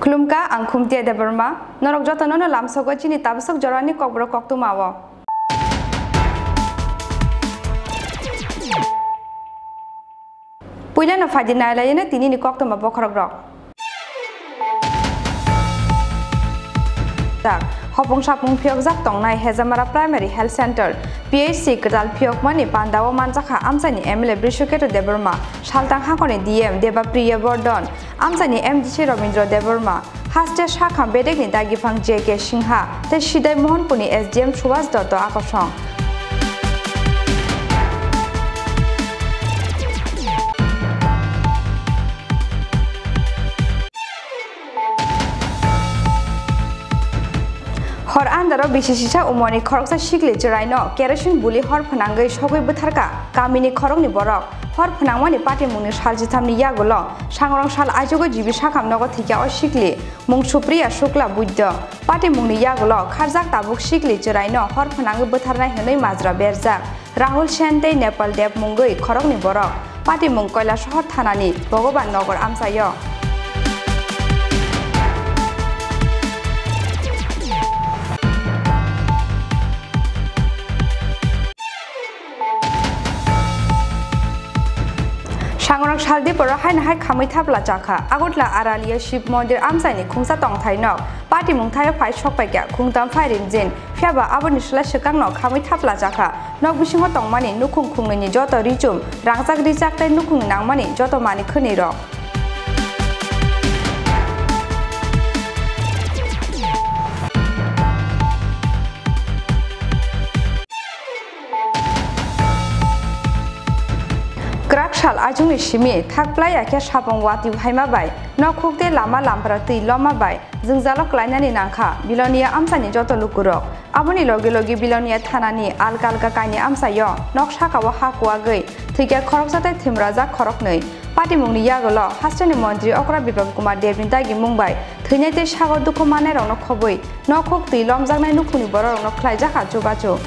Klumka ang khumtia deberma norok jotono no lamsogo chini tabsok jorani kokbro koktumawo. Puila no fadina layena tini ni koktuma bokrogrok. Hopong sapung piok zak tongnai Hezamara Primary Health Center PHC kedal piok mani pandawo manjaka amsani MLA Brishuketo Deberma Shaltang Hakone DM Deba Priya Bordon amsani MDC Robindro Deberma Haste Shakha Bedek ni Dagipang JK Singha te Shidai Mohanpuni SDM Subhas Dotto Akosong Hor andaro bishisisa umoni khoroksa shikli jeraino kerosene buli hor phanangai sogoi butharka kamini khorokni borok hor phanangmani pati mungni saljithamni yagulo sangrong sal ajogo jibi sakhamnogo thikya o shikli mung supriya shukla buddha pati mungni yagulo kharjak tabuk shikli jeraino hor phanangai butharnai hinoi majra berjak Rahul Shente Nepal Dev mungoi khorokni borok pati mung koila shahar thanani Bhogoban Nagar amsayo Sangrong saldi pora hai nahai khamai thapla chakha agotla aralia Shiv Mondir amsani khungsa tongthai nok pati mungthai phai sokpai kya khungtam phai rimjin phiaba aboni sla sekang nok khamai thapla chakha nok bisingo tongmani nukhung khungni joto richum rangchak richak tai nukhung nangmani joto mani khni rok Krakshal ajungni shimi thakplai akhe sapong wati haima bai nokhukte lama lampra tui loma bai jungjalo klainani nangkha bilonia amsani joto lukurok aboni logi logi bilonia thanani alkalka kaini amsayo noksaka wa hakwa gei thike khoroksatai thimraja khoroknei pati mungni yagolo hastani mantri okra bibab kumar devninta gi mungbai thinaite sago dukho mane rokno khoboi nokhuk tui lomjaknai nukhuni borok no khlaijaka chubachu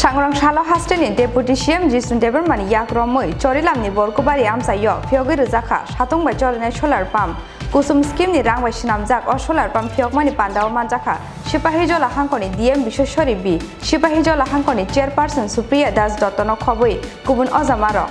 Sangrong Shalo Hasteni Deputy CM Jisun Debermani Yakromoi Chorilamni Borkobari Amsayo Fyogi Rizaka Shatung by Jolene Solar Pump Kusum Scheme ni Rangwa Shinamjak or Solar Pump Fyokmani Pandao Manjaka Shipahijola Hankoni DM Bishosori B Shipahijola Hankoni Chairperson Supriya Das Dotono Khobui Kubun Ozamaro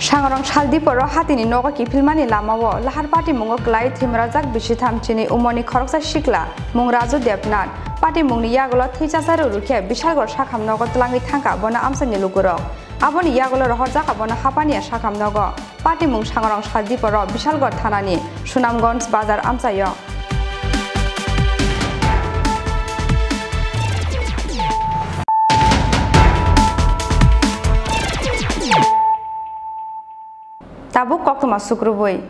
Sangrong Shaldi poro hatini nogo kipilmani lamawo lahar pati mungo klai thimrajak bisitham chini umoni khoroksa shikla mung Raju Devnath pati mungni yagulo thichasaru rukhe bishalgor sakham nogo tlangi thangka bona amsani luguro aboni yagulo rohorjak abona hapani sakham nogo pati mung Sangrong Shaldi poro bishalgor thanani Sunamganj bazar amsayo Tabuk koktuma sukruboi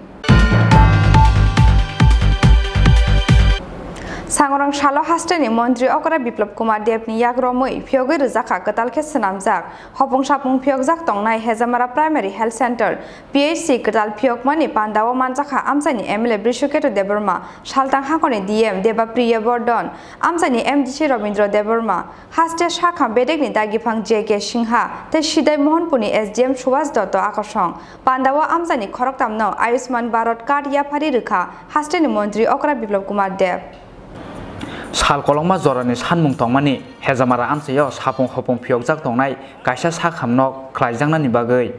Sangrong Shalo Hasteni Mantri Okra Biplab Kumar Devni Yagromoi Fyogi Rizaka Katalke Sanamjak Hopong Sapung Pyokjak Tongnai Hezamara Primary Health Center PHC Kadal Pyok Mani Pandawo Manjaka Amsani MLA Brishuketo Deberma Shaltang Hakone DM Deba Priya Bordon Amsani MDC Robindro Deberma Haste Shakha Bedek ni Dagipang JK Singha te Shidai Mohanpuni SDM Subhas Dotto Akosong Pandawo Amsani Khoroktam no Ayushman Bharat Card Yapari Rikha Hasteni Mantri Okra Biplab Kumar Dev Sal kolongma jorani sanmung tongmani Hezamara amsayo sapung hopong pyokjak tongnai kaisa sakhamnok khlaijangnani bagoi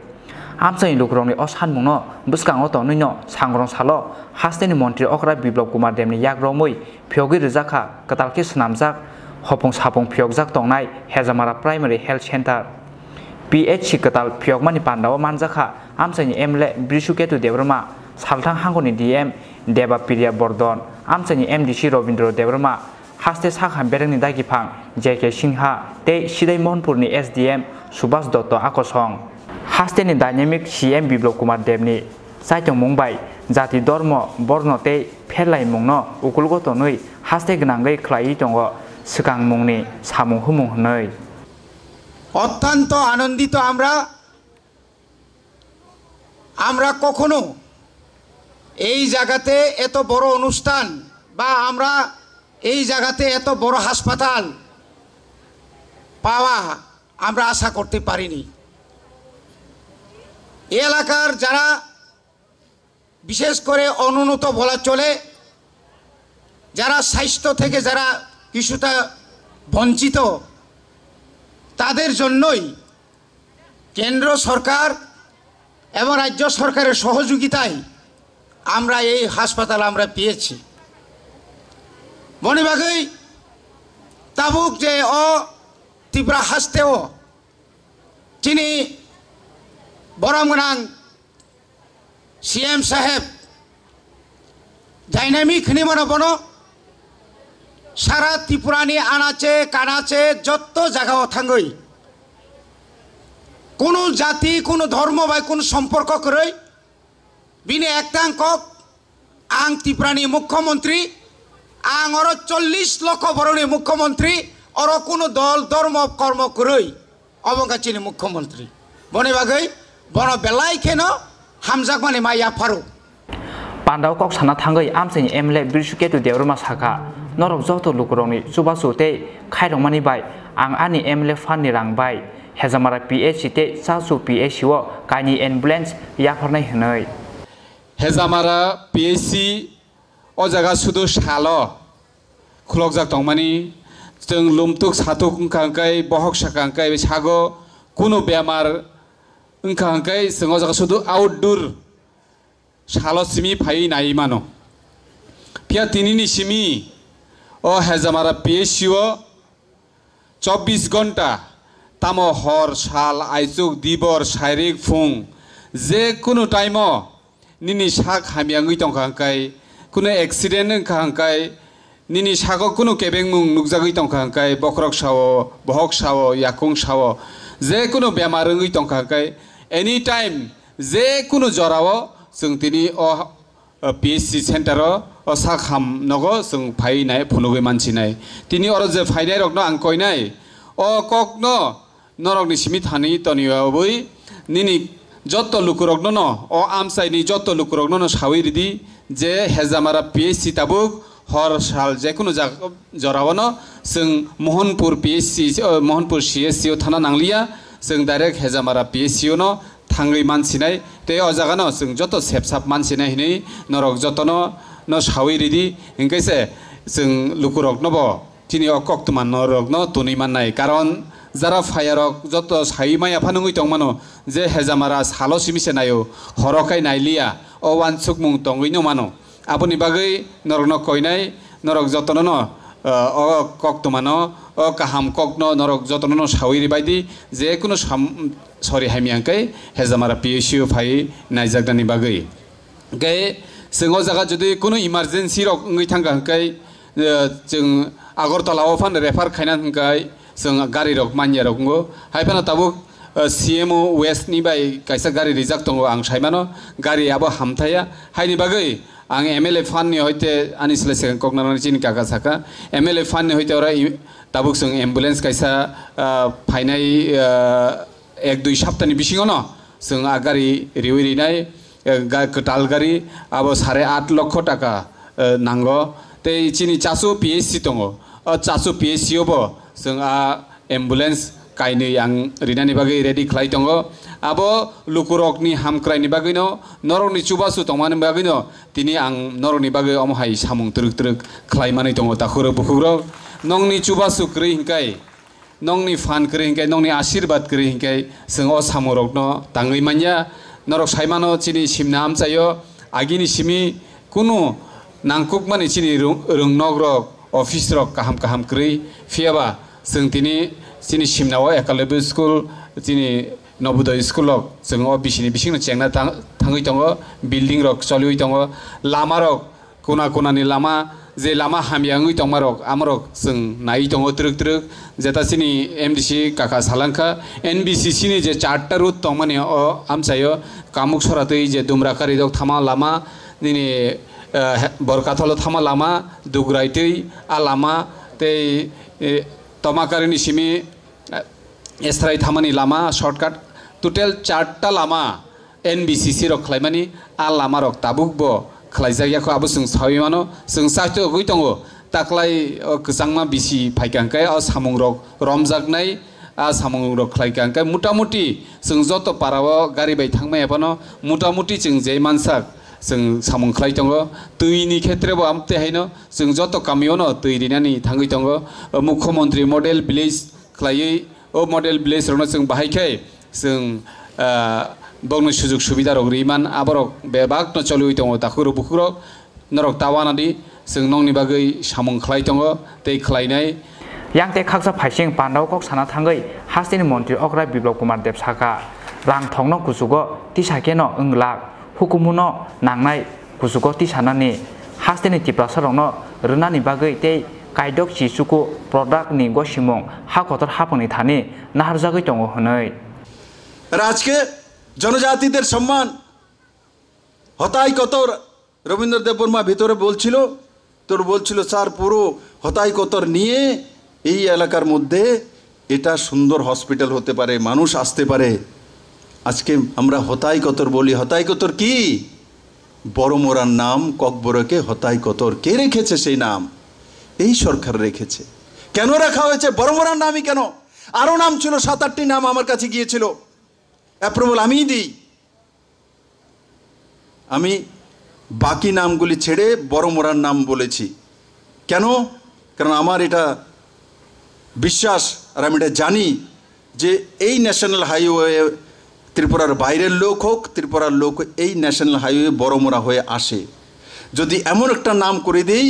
amsani lukrongni o sanmungno buskango tongnino Sangrong Shalo Hasteni Mantri Okra Biplab Kumar Devni yagromoi phyogi rijaka katalke snamjak hopong sapung pyokjak tongnai Hezamara Primary Health Center PHC katal pyokmani pandawo manjaka amsani MLA Brishuketo Deberma Saltang Hangoni DM Deba Priya Bordon amsani MDC Robindro Deberma Haste Sakham Berengni Dagipang JK Singha te Shidai Mohanpurni SDM Subhas Dotto Akosong Hasteni Dynamic CM Biplab Kumar Devni Saitong Mumbai Jati Dormo Borno te Phelai Mungno Ukulgo Tonoi Haste Gnangai Khlai Tongo Sikang Mungni Samung Humung Hnoi অত্যন্ত আনন্দিত আমরা কখনো এই জায়গাতে এত বড় অনুষ্ঠান বা আমরা এই জায়গাতে এত বড় হাসপাতাল পাওয়া আমরা আশা করতে পারিনি। এই এলাকার যারা বিশেষ করে অনুন্নত বলা চলে, যারা স্বাস্থ্য থেকে যারা কিছুটা বঞ্চিত, তাদের জন্যই কেন্দ্র সরকার এবং রাজ্য সরকারের সহযোগিতায় আমরা এই হাসপাতাল আমরা পেয়েছি। মনিবাগৈ তাবুক যে ত্রিপুরা হাসতেও চিনি বরমগনাং সিএম সাহেব ডাইনামিক নিমন বনো সারা ত্রিপুরানি আনাচে কানাচে যত জায়গাও থাঙ্গই কোনো জাতি কোনো ধর্ম বা কোনো সম্পর্ক করে বিনে একটাং কক আং ত্রিপুরানি মুখ্যমন্ত্রী আং অর 40 লক্ষ বরণী মুখ্যমন্ত্রী অর কোনো দল ধর্ম কর্ম করে অবকাচিনি মুখ্যমন্ত্রী বনে বাগৈ বন বেলাই কেন হামজাক মানে মাইয়া ফারুক পান্ডাও কক সানা থাঙ্গৈ আমসাইনি এমএলএ বিরসুকেতু দেवरमा साखा नरक जत लुकुरंनि सुबासुते खायरंमानि बाय आं आनि एमएलए फाननि रांबाय हेजामारा पिएचसि ते सासु पिएचसिओ कानि एम्बुलेंस याफरनाय हनै हेजामारा पिएचसि अ जागा सुदु सालो खुलक जाक दंमानि जों लुमतुक सातुक ओंखांकाय बहक साखांकाय सागो कुनु बेमार ओंखांकाय जों अ जागा सुदु आउटडोर सालो सिमि फाइ नाय मानो पिया तिनिनि सिमि ओ हेजामारा पिएचसिओ 24 घंटा तामो हर साल आइजुक दिबर शारीरिक फुं जे कुनु टाइमो निनि साक हामियांगै दंखांकाय कुनु एक्सिडेंट ओंखांकाय निनि सागो कुनु केबें मुं नुकजागै दंखांकाय बखरक सावो बहक सावो याकुं सावो जे कुनु बेमार ओंगै दंखांकाय एनी टाइम जे कुनु जरावो जों तिनि अ पिएचसि सेंटर अ साखाम नगो जों फाइनाय फुनुगै मानसिनाय तिनि अर जे फाइनाय रकनो आं कयनाय अ ककनो नरकनि सिमि थानि तनियावै निनि जत लुकुरकनो न अ आमसाइनि जत लुकुरकनो न सावैरिदि जे हेजामारा पिएचसि ताबुक हर साल जेकुनु जरावनो जों मोहनपुर पिएचसि मोहनपुर सीएचसि थाना नांलिया जों डाइरेक्ट हेजामारा पिएचसि न थांगै मानसिनाय ते अ जागानो जों जत सेबसाब मानसिनाय हिनै नरक जतनो न सावैरिदि इंकैसे जों लुकुरकनोबो तिनि अ कक्तमान नरकनो तुनि माननाय कारण যারা ফায়ারক যত সাইমায়া ফানুই দংমানো যে হেজামারা সালো সিমিছে নাইও হরকাই নাইলিয়া ও ওয়ানসুক মুং তংগৈনো মানো আপনি বাগৈ নরক কইনাই নরক যতন ন অ কক্তমানো অ কাহাম কগ্ন নরক যতন ন সাউরি বাইদি যে কোনো সরি হাইমিয়াংকাই হেজামারা পিএসইউ ফাই নাইজাগদানি বাগৈ গে जों जागा जुदि कोनो इमारजेन्सि रक ओंगै थांगांकाय जों आगरतलाव फान रेफार खायना हंकाय जों गारि रक मानिया रकंगो हायफाना ताबुक सीएमओ वेस्ट नि बाय कायसा गारि रिजाक दङ आं सायमानो गारियाबो हामथाया हायनि बागै आं एमएलए फान नि हयते आनिसले सेकेन्ड कगनारनि चिनि काका साका एमएलए फान नि हयते अरा ताबुक जों एम्बुलेंस कायसा फाइनाय 1-2 सप्ताहनि बिसिङाव न जों आ गारि रिविरिनाय कटाल गारि अब 8.5 लक्ष टाका नांगो ते चिनि चासु पिएचसि दङ चासु पिएचसियावबो जों आ एम्बुलेंस कायनै आं रिनानि बागै रेडि खालाय दङ अब लुकुरकनि हामक्रायनि बागैनो नरकनि चुबासु दंमानि बागैनो तिनि आं नरकनि बागै अमहाय सामुं त्रुक त्रुक खालायमानै दङ ताखुरो बुखुरो नंनि चुबासु क्रै हिंकाय नंनि फान क्रै हिंकाय नंनि आशीर्वाद क्रै हिंकाय जों अ सामुरकनो ताङै मानिया नरक सायमानो चिनि सिमना आमचायो आगिनि सिमि कुनु नांकुक माने चिनि रोंनग्रक अफिस रक काहाम काहाम क्रै फियाबा जों तिनि चिनि सिमनाव एकालेबु स्कुल चिनि नवोदय स्कुलक जों अ बिसिनि बिसिंनो चेंना थाङै दङ बिल्डिं रक चलियै दङ लामा रक कोना कोनानि लामा जे लामा हामियाङै दंमारक आमरक जों नाय दङ त्रुक त्रुक जेता चिनि एमडीसी काका सालांखा एनबीसीसी नि जे 4टा रुट दंमाने अ आमचायो कामुक सरातै जे दुमराकारि दक थामा लामा दिनि बरकाथल थामा लामा दुगरायतै आ लामा ते तमाकारिनि सिमि एस्राय थामानि Lama shortcut total 4टा Lama NBCC रक खालायमानि आ लामा रक ताबुकबो खालायजायाखौ आबो जों साविमानो जों साइतो गय दङ ताख्लाय गोजांमा बिसि फाइकांकाय आ सामुं रक रमजागनाय आ सामुं रक खालायकांकाय मुटामुटी जों जत पाराव गारि बाय थांमाय एबानो मुटामुटी जों जे मानसा जों सामुं खालाय दङ दैनि खेत्रबो आमते हायनो जों जत गामियावनो दै रिनानि थाङै दङ मुख्यमंत्री मडेल विलेज खालायै ओ मडेल विलेज रनो जों बाहायखाय जों बंनो सुजुग सुबिदा रक रिमान आबरक बेबाग न चलुय दङ दाखुरो बुखुरो नरक तावानादि जों नंनि बागै सामुं खालाय दङ दै खालायनाय यांते खागसा फाइसिं पान्डाव कक साना थांगै हास्टेनि मन्त्रि अग्रा बिप्लब कुमार देब साका रां थंनो कुसुगो तिसाकेनो इंलाक हुकुमुनो नांनाय कुसुगो तिसानानि हास्टेनि तिप्रा सरंनो रनानि बागै ते कायदक सिसुकु प्रडाक्ट नि गसिमुं हा कतर हापनि थानि नाहारजागै दङ हनै আজকে জনজাতিদের সম্মান হতাই কতর রবীন্দ্র দেব বর্মা ভিতরে বলছিল স্যার পুরো হতাই কতর নিয়ে এই এলাকার মধ্যে এটা সুন্দর হসপিটাল হতে পারে মানুষ আসতে পারে আজকে আমরা হতাই কতর বলি হতাই কতর কি বড় মোরার নাম ককবরকে হতাই কতর কে রেখেছে সেই নাম এই সরকার রেখেছে কেন রাখা হয়েছে বড় মোরার নামই কেন আরো নাম ছিল 7-8টি নাম আমার কাছে গিয়েছিল অ্যাপ্রুভাল আমি দিই আমি বাকি নামগুলি ছেড়ে বড় মোরার নাম বলেছি কেন কারণ আমার এটা বিশ্বাস আর আমি এটা জানি যে এই ন্যাশনাল হাইওয়ে ত্রিপুরার বাইরের লোক হোক ত্রিপুরার লোক এই ন্যাশনাল হাইওয়ে বড় মোরা হয়ে আসে যদি এমন একটা নাম করে দেই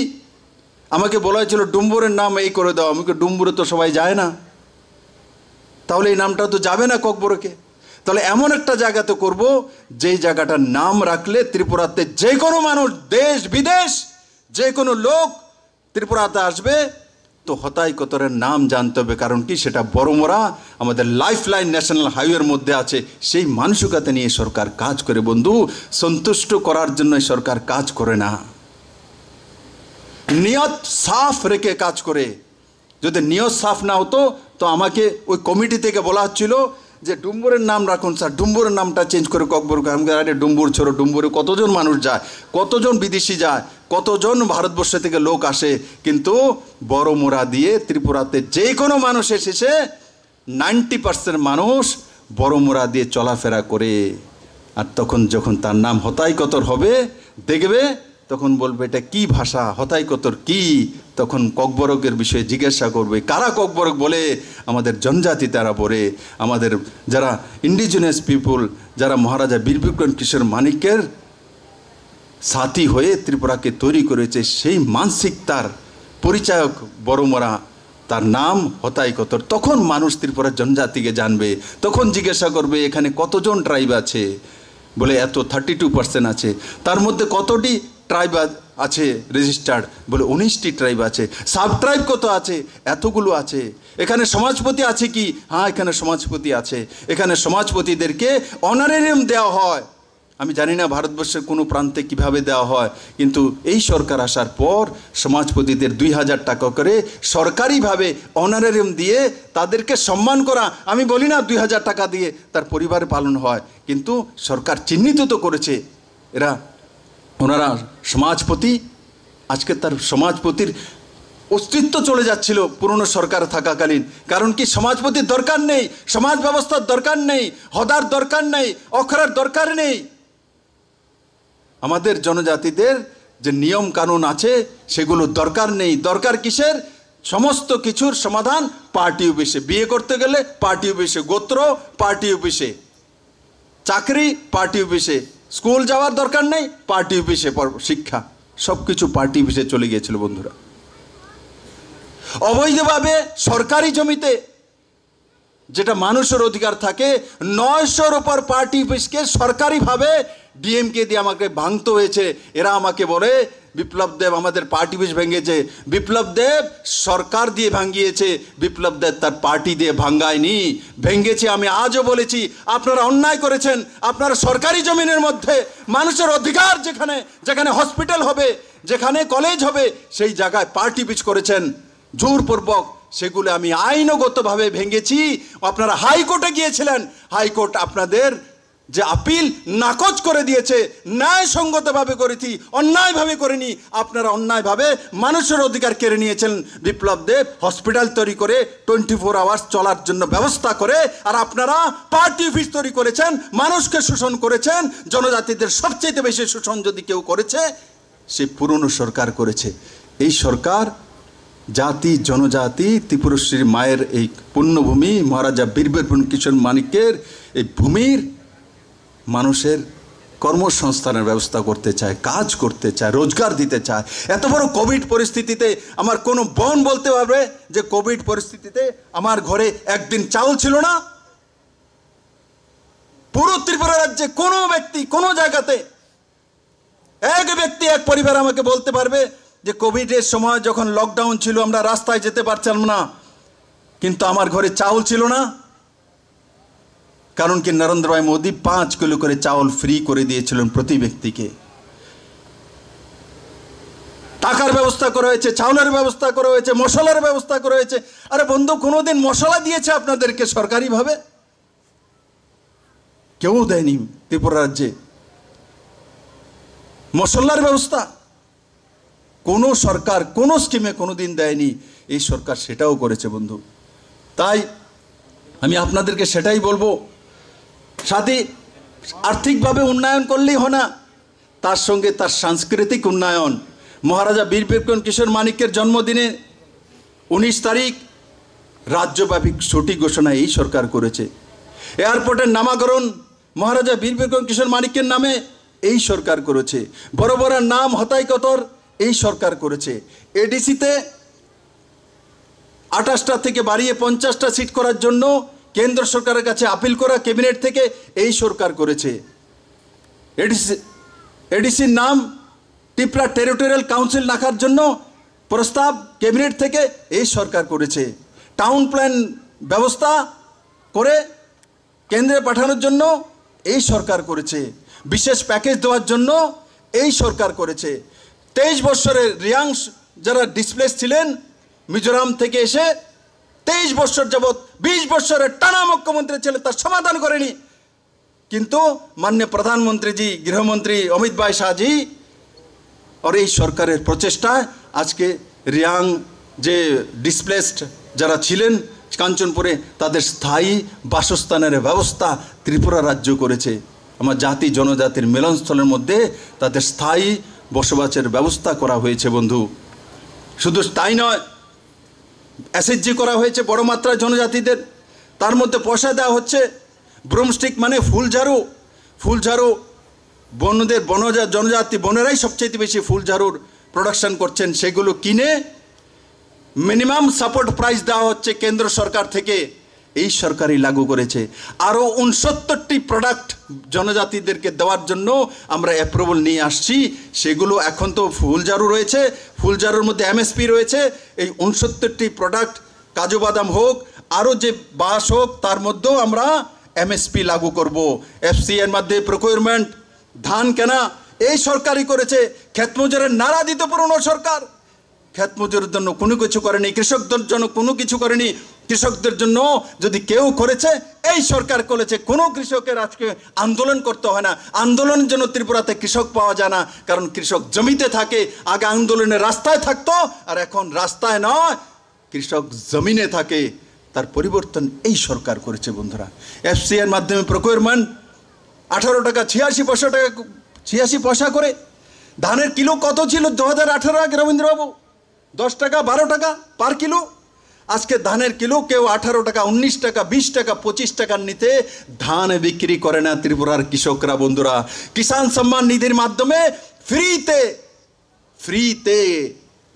আমাকে বলা হয়েছিল ডুম্বুরের নাম এই করে দাও আমাকে ডুম্বুরে তো সবাই যায় না তাহলে এই নামটা তো যাবে না ককবরকে তাহলে এমন একটা জায়গাতে করব যেই জায়গাটার নাম রাখলে ত্রিপুরাতে যে কোনো মানুষ দেশ বিদেশ যে কোনো লোক ত্রিপুরাতে আসবে তো হতাই কতরের নাম জানতে হবে কারণ কি সেটা বড়মোরা আমাদের লাইফলাইন ন্যাশনাল হাইওয়ের মধ্যে আছে সেই মানসিকতা নিয়ে সরকার কাজ করে বন্ধু সন্তুষ্ট করার জন্য সরকার কাজ করে না নিয়ত সাফ রেখে কাজ করে যদি নিয়ত সাফ না হতো তো আমাকে ওই কমিটি থেকে বলা হচ্ছিল যে ডুম্বুরের নাম রাখুন স্যার ডুম্বুরের নামটা চেঞ্জ করে ককবর আরে ডুম্বুর ছোড়ো ডুম্বুরে কতজন মানুষ যায় কতজন বিদেশি যায় কতজন ভারতবর্ষ থেকে লোক আসে কিন্তু বড় মোরা দিয়ে ত্রিপুরাতে যে কোনো মানুষ এসেছে 90% মানুষ বড় মোরা দিয়ে চলাফেরা করে আর তখন যখন তার নাম হতাই কতর হবে দেখবে তখন বলবে এটা কি ভাষা হতাই কতর কি তখন ককবরকের বিষয়ে জিজ্ঞাসা করবে কারা ককবরক বলে আমাদের জনজাতি তারা বলে আমাদের যারা ইন্ডিজিনাস পিপল যারা মহারাজা বীর বিক্রম কিশোর মানিক্যের সাথী হয়ে ত্রিপুরাকে তৈরি করেছে সেই মানসিকতার পরিচায়ক বড়মোরা তার নাম হতাই কতর তখন মানুষ ত্রিপুরার জনজাতিকে জানবে তখন জিজ্ঞাসা করবে এখানে কতজন ট্রাইব আছে বলে এত 32% আছে তার মধ্যে কতটি ট্রাইব আছে রেজিস্টার্ড বলে 19টি ট্রাইব আছে সাব ট্রাইব কত আছে এতগুলো আছে এখানে সমাজপতি আছে কি হ্যাঁ এখানে সমাজপতি আছে এখানে সমাজপতিদেরকে অনারেরিয়াম দেওয়া হয় আমি জানি না ভারতবর্ষের কোনো প্রান্তে কিভাবে দেওয়া হয় কিন্তু এই সরকার আসার পর সমাজপতিদের 2000 টাকা করে সরকারিভাবে অনারেরিয়াম দিয়ে তাদেরকে সম্মান করা আমি বলি না 2000 টাকা দিয়ে তার পরিবার পালন হয় কিন্তু সরকার চিহ্নিত তো করেছে এরা ওনারা সমাজপতি আজকে তার সমাজপতির অস্তিত্ব চলে যাচ্ছিল পুরনো সরকার থাকাকালীন কারণ কি সমাজপতির দরকার নেই সমাজ ব্যবস্থার দরকার নেই হদার দরকার নেই অখরার দরকার নেই আমাদের জনজাতিদের যে নিয়ম কানুন আছে সেগুলো দরকার নেই দরকার কিসের সমস্ত কিছুর সমাধান পার্টি অফিসে বিয়ে করতে গেলে পার্টি অফিসে গোত্র পার্টি অফিসে চাকরি পার্টি অফিসে স্কুল যাওয়ার দরকার নেই পার্টি অফিসে শিক্ষা সবকিছু পার্টি অফিসে চলে গিয়েছিল বন্ধুরা অবৈধভাবে সরকারি জমিতে যেটা মানুষের অধিকার থাকে 900-র উপর পার্টি অফিসকে সরকারিভাবে ডিএমকে দিয়ে আমাকে ভাঙতে হয়েছে এরা আমাকে বলে বিপ্লব দেব আমাদের পার্টি অফিস ভেঙেছে বিপ্লব দেব সরকার দিয়ে ভাঙিয়েছে বিপ্লব দেব তার পার্টি দিয়ে ভাঙায়নি ভেঙেছে আমি আজও বলেছি আপনারা অন্যায় করেছেন আপনারা সরকারি জমিনের মধ্যে মানুষের অধিকার যেখানে যেখানে হসপিটাল হবে যেখানে কলেজ হবে সেই জায়গায় পার্টি অফিস করেছেন জোরপূর্বক সেগুলো আমি আইনগতভাবে ভেঙেছি। আপনারা হাইকোর্টে গিয়েছিলেন, হাইকোর্ট আপনাদের যে আপিল নাকচ করে দিয়েছে। ন্যায়সঙ্গতভাবে করেছি, অন্যায়ভাবে করিনি। আপনারা অন্যায়ভাবে মানুষের অধিকার কেড়ে নিয়েছেন। বিপ্লব দেব হসপিটাল তৈরি করে 24 আওয়ার্স চলার জন্য ব্যবস্থা করে, আর আপনারা পার্টি অফিস তৈরি করেছেন, মানুষকে শোষণ করেছেন। জনজাতিদের সবচেয়ে বেশি শোষণ যদি কেউ করেছে, সে পুরনো সরকার করেছে। এই সরকার জাতি জনজাতি ত্রিপুরেশ্বরী মায়ের এই পুণ্যভূমি মহারাজা বীরবীর কিশোর মানিক্যের এই ভূমির মানুষের কর্মসংস্থানের ব্যবস্থা করতে চায়, কাজ করতে চায়, রোজগার দিতে চায়। এত বড় কোভিড পরিস্থিতিতে আমার কোনো বোন বলতে পারবে যে কোভিড পরিস্থিতিতে আমার ঘরে একদিন চাউল ছিল না? পুরো ত্রিপুরা রাজ্যে কোনো ব্যক্তি কোনো জায়গাতে এক ব্যক্তি এক পরিবার আমাকে বলতে পারবে যে কোভিডের সময় যখন লকডাউন ছিল আমরা রাস্তায় যেতে পারছিলাম না, কিন্তু আমার ঘরে চাউল ছিল না? কারণ কি নরেন্দ্র ভাই মোদী 5 কিলো করে চাউল ফ্রি করে দিয়েছিলেন প্রতি ব্যক্তিকে। টাকার ব্যবস্থা করা হয়েছে, চাউলের ব্যবস্থা করা হয়েছে, মশলার ব্যবস্থা করা হয়েছে। আরে বন্ধু, কোনোদিন মশলা দিয়েছে আপনাদেরকে সরকারিভাবে? কেউ দেয়নি। ত্রিপুরা রাজ্যে মশলার ব্যবস্থা কোনো সরকার কোনো স্কিমে কোনোদিন দেয়নি। এই সরকার সেটাও করেছে বন্ধু। তাই আমি আপনাদেরকে সেটাই বলবো, সাথে আর্থিকভাবে উন্নয়ন করলেই হয় না, তার সঙ্গে তার সাংস্কৃতিক উন্নয়ন। মহারাজা বীরবীর কিশোর মানিক্যের জন্মদিনে 19 তারিখ রাজ্যব্যাপী ছুটি ঘোষণা এই সরকার করেছে। এয়ারপোর্টের নামকরণ মহারাজা বীরবীর কিশোর মানিক্যের নামে এই সরকার করেছে। বড় বড় নাম হতাইকতর এই সরকার করেছে। এডিসিতে 28টা থেকে বাড়িয়ে 50টা সিট করার জন্য কেন্দ্র সরকারের কাছে আপিল করা ক্যাবিনেট থেকে এই সরকার করেছে। এডিসির নাম ত্রিপুরা টেরিটোরিয়াল কাউন্সিল রাখার জন্য প্রস্তাব ক্যাবিনেট থেকে এই সরকার করেছে। টাউন প্ল্যান ব্যবস্থা করে কেন্দ্রে পাঠানোর জন্য এই সরকার করেছে। বিশেষ প্যাকেজ দেওয়ার জন্য এই সরকার করেছে। 23 বছরের রিয়াংস যারা ডিসপ্লেস ছিলেন মিজোরাম থেকে এসে 23 বছর যাবৎ 20 বছরের টানা মুখ্যমন্ত্রী ছিলেন, তার সমাধান করেনি। কিন্তু মাননীয় প্রধানমন্ত্রীজি, গৃহমন্ত্রী অমিত ভাই শাহজি আর এই সরকারের প্রচেষ্টায় আজকে রিয়াং যে ডিসপ্লেসড যারা ছিলেন কাঞ্চনপুরে, তাদের স্থায়ী বাসস্থানের ব্যবস্থা ত্রিপুরা রাজ্য করেছে। আমার জাতি জনজাতির মিলনস্থলের মধ্যে তাদের স্থায়ী বসবাসের ব্যবস্থা করা হয়েছে বন্ধু। শুধু তাই নয়, এসএসজি করা হয়েছে বড় মাত্রায় জনজাতিদের। তার মধ্যে পয়সা দেওয়া হচ্ছে। ব্রুমস্টিক মানে ফুলঝাড়ু, ফুলঝাড়ু বনদের জনজাতি বনেরাই সবচেয়ে বেশি ফুলঝাড়ুর প্রোডাকশন করছেন। সেগুলো কিনে মিনিমাম সাপোর্ট প্রাইস দেওয়া হচ্ছে কেন্দ্র সরকার থেকে, এই সরকারই লাগু করেছে। আরও 69টি প্রোডাক্ট জনজাতিদেরকে দেওয়ার জন্য আমরা অ্যাপ্রুভাল নিয়ে আসছি। সেগুলো এখন তো ফুলঝাড়ু রয়েছে, ফুলঝাড়ুর মধ্যে এমএসপি রয়েছে। এই 69টি প্রোডাক্ট, কাজু বাদাম হোক, আরও যে বাঁশ হোক, তার মধ্যেও আমরা এমএসপি লাগু করব। এফসিএর মধ্যে প্রকিউরমেন্ট, ধান কেনা এই সরকারই করেছে। ক্ষেত মজুরের নাড়া দিত পুরনো সরকার। ক্ষেত মজুরের জন্য কোনো কিছু করেনি, কৃষকদের জন্য কোনো কিছু করেনি। কৃষকদের জন্য যদি কেউ করেছে এই সরকার করেছে। কোনো কৃষকের আজকে আন্দোলন করতে হয় না। আন্দোলনের জন্য ত্রিপুরাতে কৃষক পাওয়া যায় না, কারণ কৃষক জমিতে থাকে। আগে আন্দোলনে রাস্তায় থাকতো, আর এখন রাস্তায় নয়, কৃষক জমিনে থাকে। তার পরিবর্তন এই সরকার করেছে বন্ধুরা। এফসিএর মাধ্যমে প্রকিউরমেন্ট 18 টাকা 86 পয়সা করে। ধানের কিলো কত ছিল 2018 আগে রবীন্দ্রবাবু? 10 টাকা 12 টাকা পার কিলো। আজকে ধানের কিলো কেউ 18 টাকা 19 টাকা 20 টাকা 25 টাকার নিতে ধান বিক্রি করে না ত্রিপুরার কৃষকরা বন্ধুরা। কিষাণ সম্মান নিধির মাধ্যমে ফ্রিতে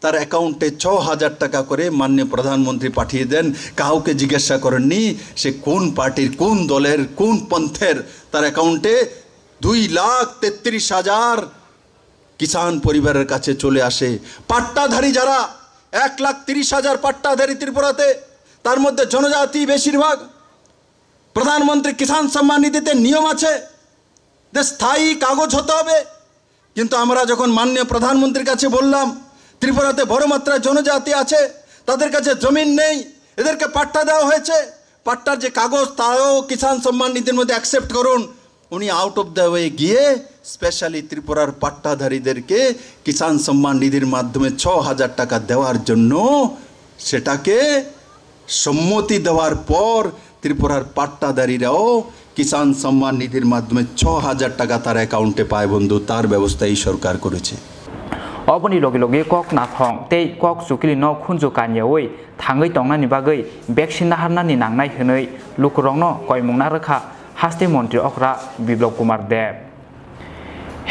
তার অ্যাকাউন্টে 6000 টাকা করে মাননীয় প্রধানমন্ত্রী পাঠিয়ে দেন। কাউকে জিজ্ঞাসা করেননি সে কোন পার্টির, কোন দলের, কোন পন্থের। তার অ্যাকাউন্টে 2,33,000 কিষাণ পরিবারের কাছে চলে আসে। পাট্টাধারী যারা 1,30,000 পাট্টাধারী ত্রিপুরাতে, তার মধ্যে জনজাতি বেশিরভাগ। প্রধানমন্ত্রী কিষাণ সম্মান নিধিতে নিয়ম আছে যে স্থায়ী কাগজ হতে হবে। কিন্তু আমরা যখন মাননীয় প্রধানমন্ত্রীর কাছে বললাম ত্রিপুরাতে বড় মাত্রায় জনজাতি আছে, তাদের কাছে জমিন নেই, এদেরকে পাট্টা দেওয়া হয়েছে, পাট্টার যে কাগজ তাও কিষাণ সম্মান নিধির মধ্যে অ্যাকসেপ্ট করুন। উনি আউট অফ দ্য ওয়ে গিয়ে স্পেশালি ত্রিপুরার পাট্টাধারীদেরকে কিষাণ সম্মান নিধির মাধ্যমে 6,000 টাকা দেওয়ার জন্য সেটাকে সম্মতি দেওয়ার পর ত্রিপুরার পাট্টাধারীরাও কিষাণ সম্মান নিধির মাধ্যমে 6,000 টাকা তার অ্যাকাউন্টে পায় বন্ধু। তার ব্যবস্থা এই সরকার করেছে। অবনি লগে লগে কক নাথং তেই কক চুকিলি ন খুনজু কানিয়াওই থাঙ্গै তংনানি বাগै ভ্যাকসিन नाहारनानि नांनाय होनै लुकुरंनो कयमुंना रोखा हास्ते मन्त्रि अखरा बिप्लब कुमार देव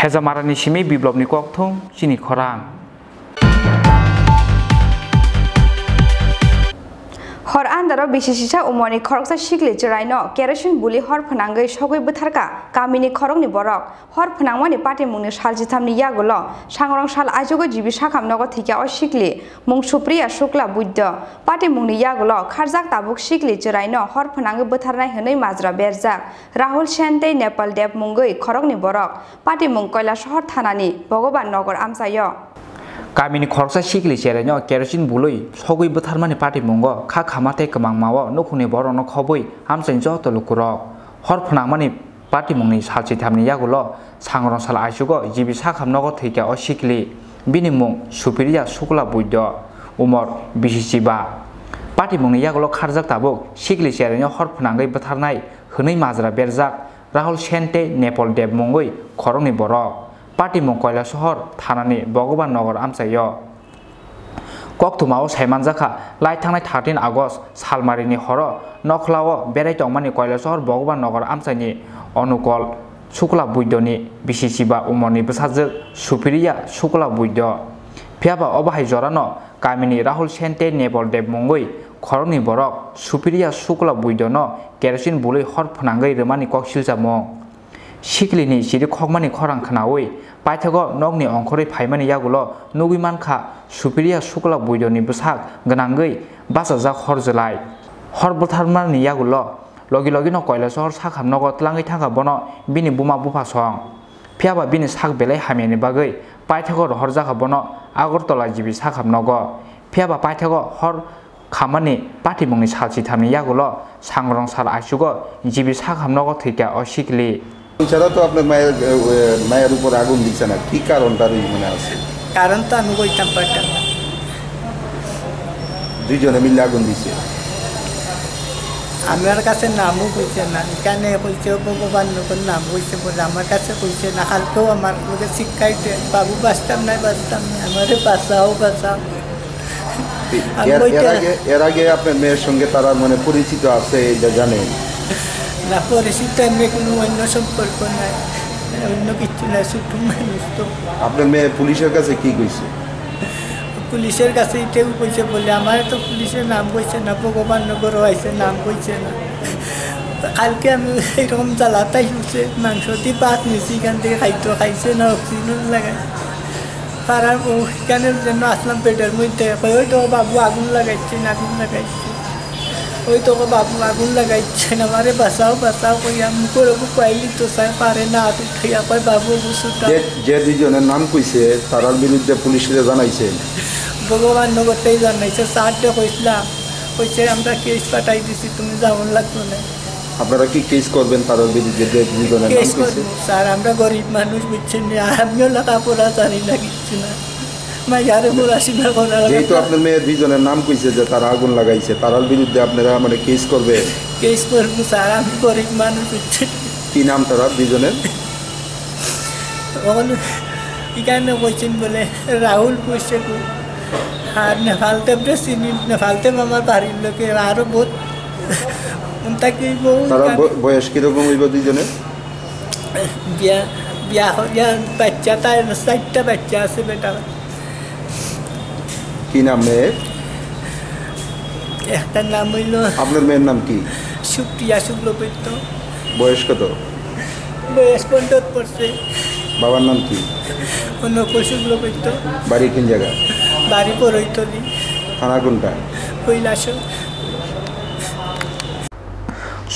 हेजामारानि सिमी बिप्लबनि ककथं चिनि खरां हर आन्दाराव बिसिसिसा उमरनि खरकसा सिगलि जरायनो केरोसिन बुलि हर फनांगै सगै बोथारका गामिनि खरंनि बरक हर फनांमानि पाटिमुंनि सालजिथामनि यागुल सांग्रं साल आइजोगो जिबि साखामनगो थिका अ सिगलि मुं सुप्रिया शुक्ला बुद्ध पाटिमुंनि यागुल खारजाक ताबुक सिगलि जरायनो हर फनांगै बोथारनाय हनै माजरा बेरजाक राहुल सेन्टे नेपाल देव मुंगै खरंनि बरक पाटिमुं कैलाशहर थानानि भगवान नगर आमसायो गामिनि खरकसा सिगलि जेरायनो केरोसिन बुलै सगै बोथारमानि पाटिमुंगो खा खामाते कमांमावो नखुनि बरनो खबै हामसाइन जत लुकुरक हर फनांमानि पाटिमुंनि सालजिथामनि यागुल सांग्रं साल आइसुगो जिबि साखामनगो थैका अ सिगलि बिनि मुं सुप्रिया शुक्ला बुद्ध उमर बिसिसिबा पाटिमुंनि यागुल खारजाक ताबुक सिगलि जेरायनो हर फनांगै बोथारनाय हनै माजरा बेरजाक राहुल सेन्टे नेपाल देव मुंगै खरंनि बरक पाटिमुं कैलाशहर थानानि भगवान नगर आमसायो कक्थुमाव साइमानजाखा लाइथांनाय 13 आगस्ट सालमारिनि हर नखलाव बेरायतंमानि कैलाशहर भगवान नगर आमसाइनि अनुकल शुक्ला बुद्धनि बिसिसिबा उमरनि बोसाजो सुप्रिया शुक्ला बुद्ध फियाबा अबाहाय जरानो गामिनि राहुल सेन्टे नेपाल देव मुंगै खरंनि बरक सुप्रिया शुक्ला बुद्धनो केरोसिन बुलै हर फनांगै रोमानि ककसिलजामं सिगलिनि सिरि खगमानि खरां खोनावै पाइथागो नगनि अंखरै फाइमानि यागुलो नुगिमानखा सुप्रिया शुक्ला बुद्धनि बोसाक गोनांगै बासाजाक हरजलाय हर बोथारमानि यागुलो लगी लगिनो कैलाशहर साखामनगो तलाङै थाखा बनो बिनि बुमा बुफा सं फियाबा बिनि साक बेलाय हामियानि बागै पाइथागो हर जाखा बनो आगरतला जिबि साखामनगो फियाबा पाइथागो हर खामानि पाटिमुंनि सालजिथामनि यागुलो सांग्रं साल आइसुगो जिबि साखामनगो थैका अ सिगलि এছাড়া তো আপনার মায়ের উপর আগুন দিচ্ছে না, কি কারণটা মনে আছে? কারণ তো আমি বলতাম পারতাম না। দুইজনে মিলে আগুন দিচ্ছে। আমার কাছে নামও কইছে না, এখানে কইছে ভগবান নগর নাম কইছে বলে আমার কাছে কইছে না। কালকেও আমার লোকে শিক্ষাইতে বাবু বাঁচতাম নাই আমারে বাঁচাও বাঁচাও। এর আগে আপনার মেয়ের সঙ্গে তারা মানে পরিচিত আছে এটা জানেন না? পরিচিত এমনি কোনো অন্য সম্পর্ক নাই, অন্য কিছু নাই, ছোট মানুষ তো। আপনার মেয়ে পুলিশের কাছে কি কইছে? পুলিশের কাছে এটাও কইছে বলে আমার তো পুলিশের নাম কইছে না, ভগবান নগরও আইছে নাম কইছে না। কালকে আমি এরকম জ্বালাতাই হচ্ছে, মাংস দিয়ে পাত নিয়েছি, এখান থেকে খাইছে না, অক্সিজেন লাগাই পাড়ার ওইখানের জন্য আসলাম পেটের মধ্যে। ওই তো বাবু আগুন লাগাইছে ওই তো বাবু আগুন লাগাইছে না, আমারে বাঁচাও বাঁচাও কইয়া মুখের কইলি তো চাই পারে না, উঠাইয়া কয় বাবু বুঝুটা। যে দুইজনের নাম কইছে তারার বিরুদ্ধে পুলিশে জানাইছে? ভগবান নগরটাই জানাইছে, স্যারটা কইছে আমরা কেস পাঠাই দিছি, তুমি যাওয়ার লাগতো না। আপনারা কি কেস করবেন তারার বিরুদ্ধে যে দুইজনের নাম কইছে? স্যার আমরা গরিব মানুষ বুঝছেন না, আমিও লেখাপড়া জানি না কিচ্ছু না, মাইয়ারে পড়াশোনা করা। যেহেতু আপনার মেয়ে দুইজনের নাম কইছে যে তারা আগুন লাগাইছে, তারার বিরুদ্ধে আপনারা মানে কেস করবে? কেস করবো স্যার, আমি গরিব মানুষ বুঝছেন। কি নাম তারা দুইজনের? এখানে কইছেন বলে রাহুল কইছে আর নেফালতে চিনি, নেফালতে আমার বাড়ির লোকে আরো বহুত তাকে তারা বয়স কিরকম হইব দুইজনের? বিয়া বাচ্চা তার 4টা বাচ্চা আছে বেটা। কি নাম মেয়ের? একটা নাম হইল। আপনার মেয়ের নাম কি? সুপ্রিয়া শুক্লবৈদ্য। বয়স কত? বয়স 15 পড়ছে। বাবার নাম কি? অনুকূল শুক্লবৈদ্য। বাড়ি কোন জায়গা? বাড়ি পরৈতলি। থানা কোনটা? কৈলাসহর।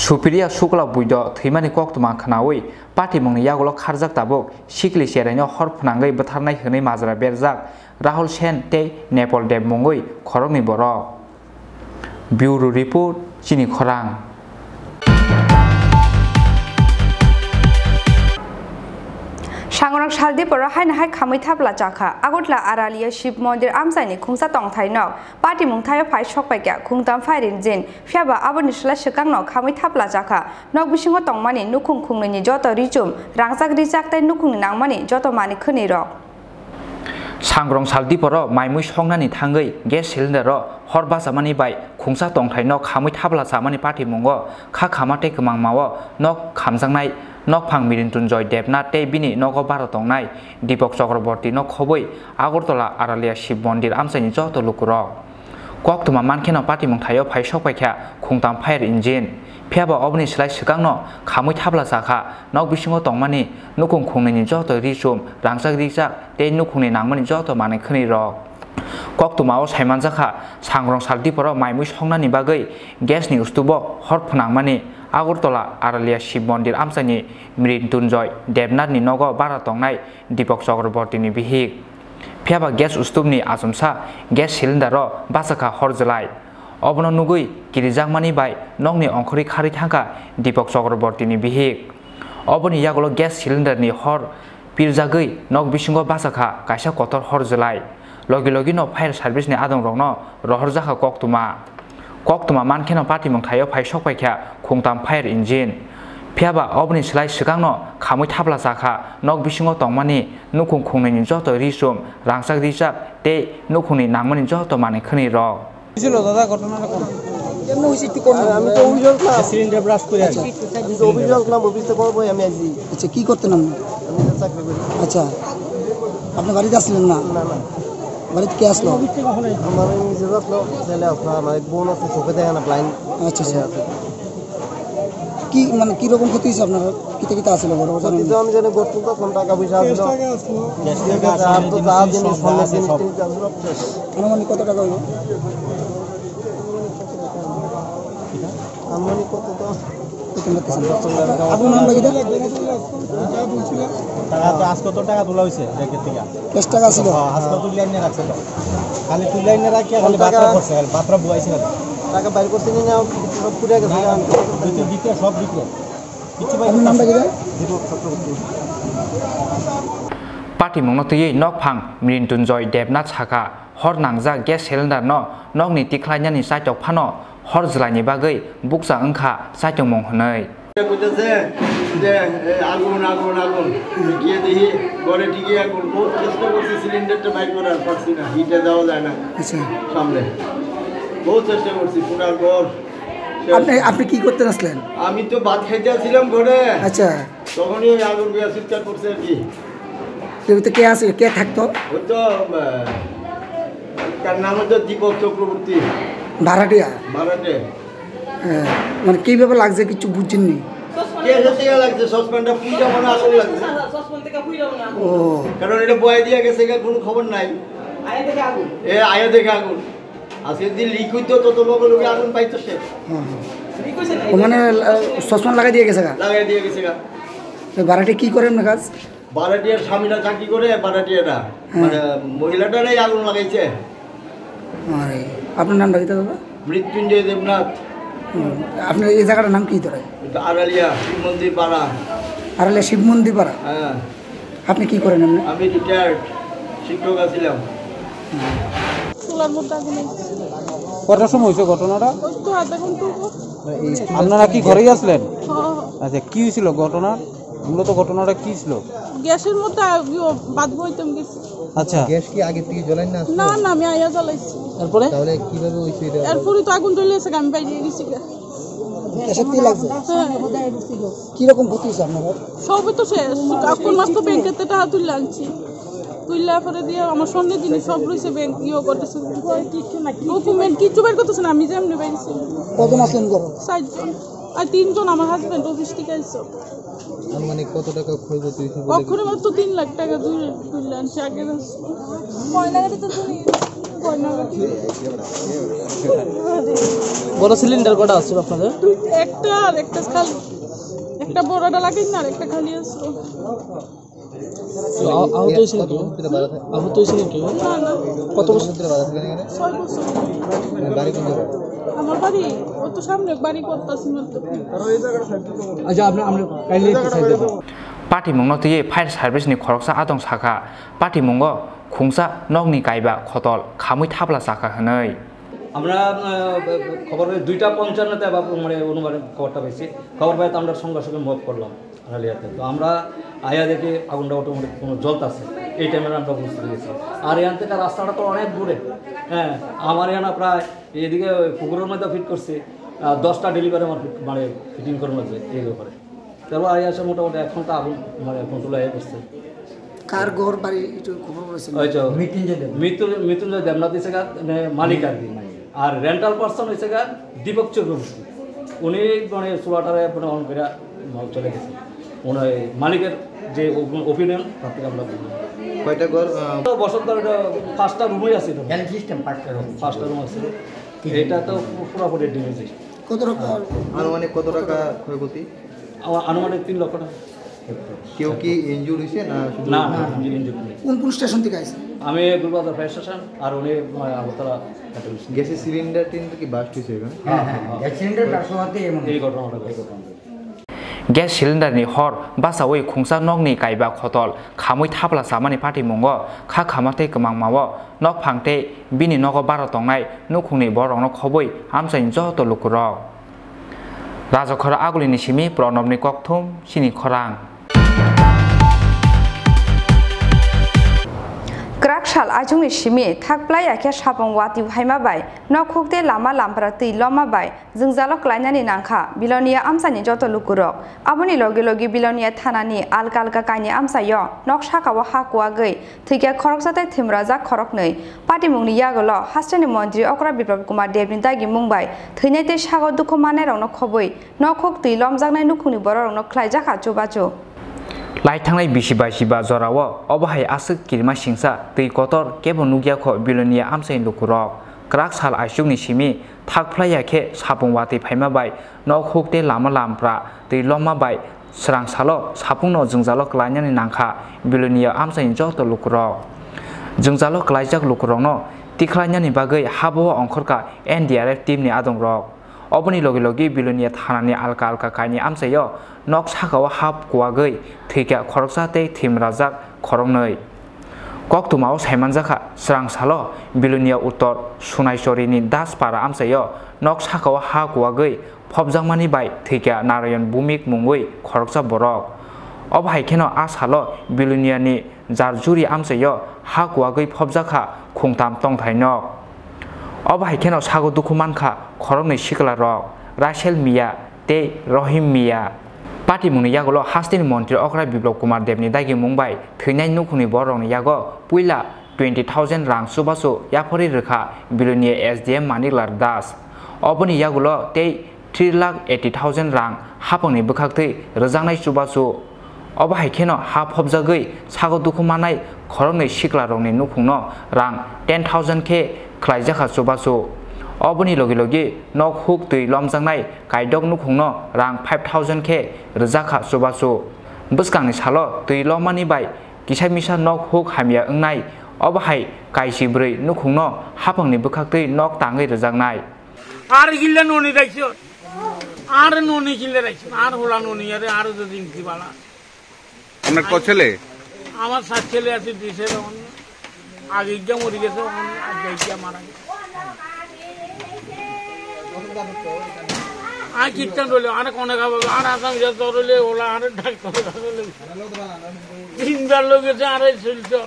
सुप्रिया शुक्ला बुद्ध थैमानि कक्तमा खानावै पार्टी मुंनि यागुलो खारजाक ताबुक सिकली सेराइनो हर फुनांगै बोथारनाय होनै माजरा बेरजाक राहुल सेन ते नेपाल देब मुंगै खरंनि बरक ब्यूरो रिपोर्ट चिनी खरां सांगरक सालदीपर हाय खामै थाब्ला जाखा आगतला आरालिया शिव मन्दिर आमसाइनि खुंसा तंथाइनक पार्टी मुंथायो फाइ सकपाइका खुंताम फाइरिन जिन फियाबा आबनि सला सिगांनो खामै थाब्ला जाखा नक बिसिंग तंमानि नुखुं खुंनैनि जत रिजुम रांजाक रिजाकताइ नुखुंनि नांमानि जत मानि खोनि रक सांग्रं सालदीपर माइमुइ संनानि थांगै गेस सिलिन्डार हर बाजामानि बाय खुंसा तंथाइनक खामै थाब्ला जामानि पार्टी मुंगो खा खामाते गोमां मावो नक खामजांनाय नक फां मिरिन्टुनजय देबनाथ ते बिनि नगो बारो तंनाय दीपक चक्रवर्ती नक खबै आगरतला आरालिया शिव मन्दिर आमसाइनि जत लुकुरक कक्तुमा मानखेनो पार्टी मुंथायो फाइ सकपाइखा खुंताम फायर इन्जिन फियाबा अबनि सलाइ सिगांनो खामै थाब्ला जाखा नक बिसिंग तंमानि नुखुं खुंनैनि जत रिजुम रांजाक रिजाक ते नुखुंनि नांमानि जत माने खोनि रक कक्तुमाओ साइमानजाखा सांग्रं सालदीपर माइमुइ संनानि बागै गेसनि उस्तुबो हर फुनांमानि आगरतला आरालिया शिव मन्दिर आमसाइनि मृत्युंजय देबनाथनि नगो बारा तंनाय दीपक चक्रवर्तीनि बिहिक फियाबा गेस उस्तुबनि आसमसा गेस सिलिन्डार बासाखा हरजलाय अबनो नुगै गिरिजांमानि बाय नगनि अंखरि खारि थांखा दीपक चक्रवर्तीनि बिहिक अबनि यागलो गेस सिलिन्डारनि हर पिरजागै नग बिसिंग बासाखा काइसा कतर हरजलाय लगे लगे न फायर सार्भिसनि आदं रंनो रहरजाखा कक्तुमा मानखेनो पार्टी मुंथायो फाइ सकपाइखा खुंताम फायर इन्जिन फियाबा अबनि सलाइ सिगांनो खामै थाब्ला जाखा नक बिसिंग तंमानि नुखुं खुंनैनि जत रिजुम रांजाक रिजाक ते नुखुंनि नांमानि जत माने खोनि रक ছিল দাদা ঘটনাটা কোন কেমন হইছে একটু কোন আমি তো অভিযোগ না সিলিন্ডার ব্লাস্ট করে আছি আমি তো অভিযোগ না অফিসে করব আমি আছি আচ্ছা কি করতেন আপনি আমি চাকরি করি আচ্ছা আপনি বাড়িতে আসলেন না না না বাড়িতে কে আসলো আমার নিজে আসলো ছেলে আসলো আমার বোন আছে চোখে দেখে না ব্লাইন্ড আচ্ছা আচ্ছা কি মানে কি রকম ক্ষতি হয়েছে আপনার কিতে আসছিল বড় বড় আমি জানি গর্ত তখন টাকা পয়সা আসলো আর তো যা জিনিস সামনে জিনিস আনুমানিক কত টাকা হলো আনুমানিক কত তো আপনার নাম লাগি টাকা তো আজ কত টাকা তোলা হয়েছে ব্যাংকের থেকে 10 টাকা ছিল আজ কত লাইনে রাখছে তো খালি তুই লাইনে রাখি খালি বাতরা করছে খালি বাতরা বুয়াইছে টাকা বাইর করতে নিয়ে নাও সব পুড়ে গেছে দিতে সব দিতে কিছু ভাই আপনার নাম লাগি দীপক চক্রবর্তী पार्टी मुंगनतयै नक फां मृत्युंजय देबनाथ साखा हर नांजा गेस सिलिन्डार न नगनि तिख्लायनानि साइटक फानो हर जलाइनि बागै बुकजा ओंखा साइटक मुं होनै কইতেছে যে আগুন আগুন আগুন গিয়ে দেখি ঘরে টিকে আগুন বহুত চেষ্টা করছি সিলিন্ডারটা বাইর করার পারছি না হিটে যাওয়া যায় না আচ্ছা সামনে বহুত চেষ্টা করছি পুরা ঘর আপনি কি করতে আসলেন আমি তো ভাত খাইতে আসছিলাম ঘরে আচ্ছা তখনই ওই আগুন বিয়া চিৎকার করছে আর কি তো কে আছে কে থাকতো ওই তো তার নাম হচ্ছে দীপক চক্রবর্তী ভাড়াটিয়া ভাড়াটে মানে কিভাবে লাগছে কিছু বুঝছেননি লাগছে সসপ্যানটা পুইটা মনে আগুন লাগছে ও কারণ এটা বয়ে দিয়ে গেছে কোনো খবর নাই আয়া দেখে আগুন আজকে যদি লিক হইতো তত লগে লগে আগুন পাইতো সে মানে সসপ্যান লাগাই দিয়ে গেছে লাগাই দিয়ে গেছে ভাড়াটি কি করেন না কাজ ভাড়াটিয়ার স্বামীরা চাকরি করে ভাড়াটিয়ারা মানে মহিলাটারাই আগুন লাগাইছে আপনার নামটা কি দাদা মৃত্যুঞ্জয় দেবনাথ আপনার এই জায়গাটার নাম কি ধরে আড়ালিয়া শিব মন্দির পাড়া আড়ালিয়া শিব মন্দির পাড়া হ্যাঁ আপনি কি করেন এমনি আমি রিটায়ার্ড শিক্ষক আছিলাম কটার সময় হয়েছে ঘটনাটা আপনারা কি ঘরেই আসলেন আচ্ছা কি হয়েছিল ঘটনা মূলত ঘটনাটা কি ছিল গ্যাসের মধ্যে বাদ বইতাম গেছি আচ্ছা গ্যাস কি আগে থেকে জ্বলাই না না না আমি আয়া জ্বালাইছি তারপরে তাহলে কিভাবে হইছে এটা এরপরে তো আগুন জ্বলেছে আমি বাইরে গেছি সত্যি লাগছে কি রকম ক্ষতি হয়েছে আপনার সবই তো শেষ আপন মাস তো ব্যাংকের থেকে টাকা তুলে আনছি তুললে পরে দিয়ে আমার স্বর্ণের জিনিস সব রয়েছে ব্যাংক ইয়ে করতেছে ডকুমেন্ট কিছু বের করতেছে না আমি যেমনি বাইরেছি কজন আসলেন করো 4 জন আর 3 জন আমার হাজবেন্ড অফিস থেকে আইছে মানে কত টাকা ক্ষয়ক্ষতি হয়েছে কখনো মাত্র 3 লাখ টাকা তুলে আনছি আগে কয়নাগাটি তো তুলি বড় সিলিন্ডার কটা আছে আপনাদের একটা আর একটা খালি একটা বড়টা লাগে না আর একটা খালি আছে আহত হয়েছিল কেউ আহত হয়েছিল কেউ না না কত বছর ধরে বাধা থাকেন এখানে 6 বছর বাড়ি কোন জায়গায় আমার বাড়ি ও তো সামনে বাড়ি করতেছি না তো আচ্ছা আমরা কাইলে একটু সাইড দেব পার্টি মুংনো তুই ফায়ার সার্ভিসनि খরকसा आदं साखा पार्टी मुंगो खुंसा नगनि गायबा खतल खामै थाब्ला साखा हनै আমরা খবর 2:55 মানে অনুমানে খবরটা পেয়েছি খবর পাই তো আমরা সঙ্গে সঙ্গে মুভ করলাম আলিয়াতে তো আমরা আয়া দেখি আগুনটা অটোমেটিক কোনো জ্বলতেছে এই টাইমে আমরা বুঝতে পেরেছি আর এখান থেকে রাস্তাটা তো অনেক দূরে হ্যাঁ আমার এখানে প্রায় এদিকে পুকুরের মধ্যে ফিট করছে 10টা ডেলিভারি আমার মানে ফিটিং করার মধ্যে এই ব্যাপারে তারপর আয়া আসে মোটামুটি এখন তো আগুন মানে কন্ট্রোল হয়ে করছে কার ঘর বাড়ি একটু খবর করেছেন ওই তো মৃত্যুঞ্জয় দেবনাথ হয়েছে মালিক আর কি আর রেন্টাল পার্সন হয়েছে দীপক চক্রবর্তী উনি মানে চুলাটারে মানে অন করে চলে গেছে উনি মালিকের যে ওপিনিয়ন তার থেকে আমরা বুঝলাম কয়টা ঘর বসন্তর 5টা রুমই আছে সিস্টেম 5টা রুম আছে এটা তো পুরোপুরি ড্যামেজ কত টাকা আনুমানিক কত টাকা ক্ষয়ক্ষতি আনুমানিক 3 লক্ষ টাকা কেউ কি ইনজুর হয়েছে না না ইনজুর নেই কোন স্টেশন থেকে আইছেন আমি গুলবাজার ফায়ার স্টেশন আর উনি আগরতলা গ্যাসের সিলিন্ডার কি বাস্ট হয়েছে এখানে গ্যাস সিলিন্ডার ব্লাস্ট হওয়াতে এই ঘটনাটা ঘটেছে গ্যাস सिलिन्डारनि हर बासावै खुंसा नगनि गायबा खतल खामै थाब्ला सामानि पार्टी मुंगो खा खामाते गमां मावो नग फांते बिनि नग बारा तंनाय नुखुंनि बरंनो खबै आमसाइन जत लुकुरक राजखर आगुलिनि सिमि प्रणबनि ककथुम चिनि खरां क्राकशाल आजुंनि सिमि थाकप्लाय आखे सापं वाति हाइमाबाय नखुकते लामा लामफ्रा तै लमाबाय जोंजालो क्लाइनानि नांखा बिलनिया आमसानि जत लुकुरक आबनि लगे लगे बिलनिया थानानि आलगा आलगा काइनि आमसायो नक साकाव हाकुआ गै थैके खरकसाते थिमराजा खरकनै पार्टी मुंनि यागल हास्टेनि मन्त्रि अकरा बिप्लब कुमार देबनि दागि मुंबाय थैनायते सागो दुखु मानेरावनो खबै नखुक तै लमजागनाय नुखुनि बररावनो ख्लाइजाखा चुबाचु लाइथांनाय बिसिबा सिबा जराव अबाहाय आसुक किरमा सिंसा दै कतर केबो नुगियाखो बिलनिया आमसाइन लुकुरक क्राक साल आइसुगनि सिमि थाकफ्लायाखे सापुंवाति फाइमाबाय नखुकते लामा लामफ्रा दै लमाबाय स्रां सालो सापुंनो जोंजालो क्लाइनानि नांखा बिलनिया आमसाइन जत लुकुरक जोंजालो क्लाइजाक लुकुरकनो तिख्लाइनानि बागै हाबो अंखरका एनडीआरएफ टीमनि आदंरक अबनि लगे लगे बिलनिया थानानि आलका आलका काइनि आमसायो नक साकाव हाब कुवागै थैका खरकसाते थिमराजाक खरंनै ककतुमाव साइमानजाखा स्रां सालो बिलनिया उत्तर सुनायसरिनि दासपारा आमसायो नक साकाव हा कुवागै फबजांमानि बाय थैका नारायण भूमिक मुंगै खरकसा बरक अबहायखेनो आसालो बिलनियानि जारजुरि आमसायो हा कुवागै फबजाखा खुंताम तंथायनक अबहायखेनो सागो दुखुमानखा खरंनै सिकला रक रासेल मिया ते रहिम मिया पार्टी मुंनि यागल हास्टेनि मन्त्रि अकरा बिप्लब कुमार देबनि दागि मुंबाय थैनाय नुखुनि बरंनि यागो पुइला 20,000 रां सुबासु याफरि रोखा बिलनिया एसडीएम मानिकलार दास अबनि यागल ते 3,80,000 रां हापंनि बोखाक्तै रोजांनाय सुबासु अबहायखेनो हा फबजागै सागो दुखुमानाय खरंनै सिकला रंनि नुखुंनो रां 10,000 के ख्लाइजाखा सुबासु अबनि लगे लगे नक हुक दै लमजांनाय गायदक नुखुंनो रां 5,000 के रोजाखा सुबासु बसकांनि सालो दै लमानि बाय किसा मिसा नक हुक हामिया ओंनाय अबहाय गायसि ब्रै नुखुंनो हाफांनि बोखाक्तै नक ताङै रोजांनाय আর গিল্লা ননি রাখছো আর ননি গিল্লা রাখছো আর হোলা ননি আরে আর যদি দিবালা আপনার কত ছেলে আমার 7 ছেলে আছে 2 ছেলে আগে গিয়া মরে গেছে আগে গিয়া মারা গেছে আর কিচ্ছান রইলে আর কোনে খাবো আর আসাম যা রইলে ওলা আর ডাক্তার রইলে 3 বার লোক আছে আর শিলচর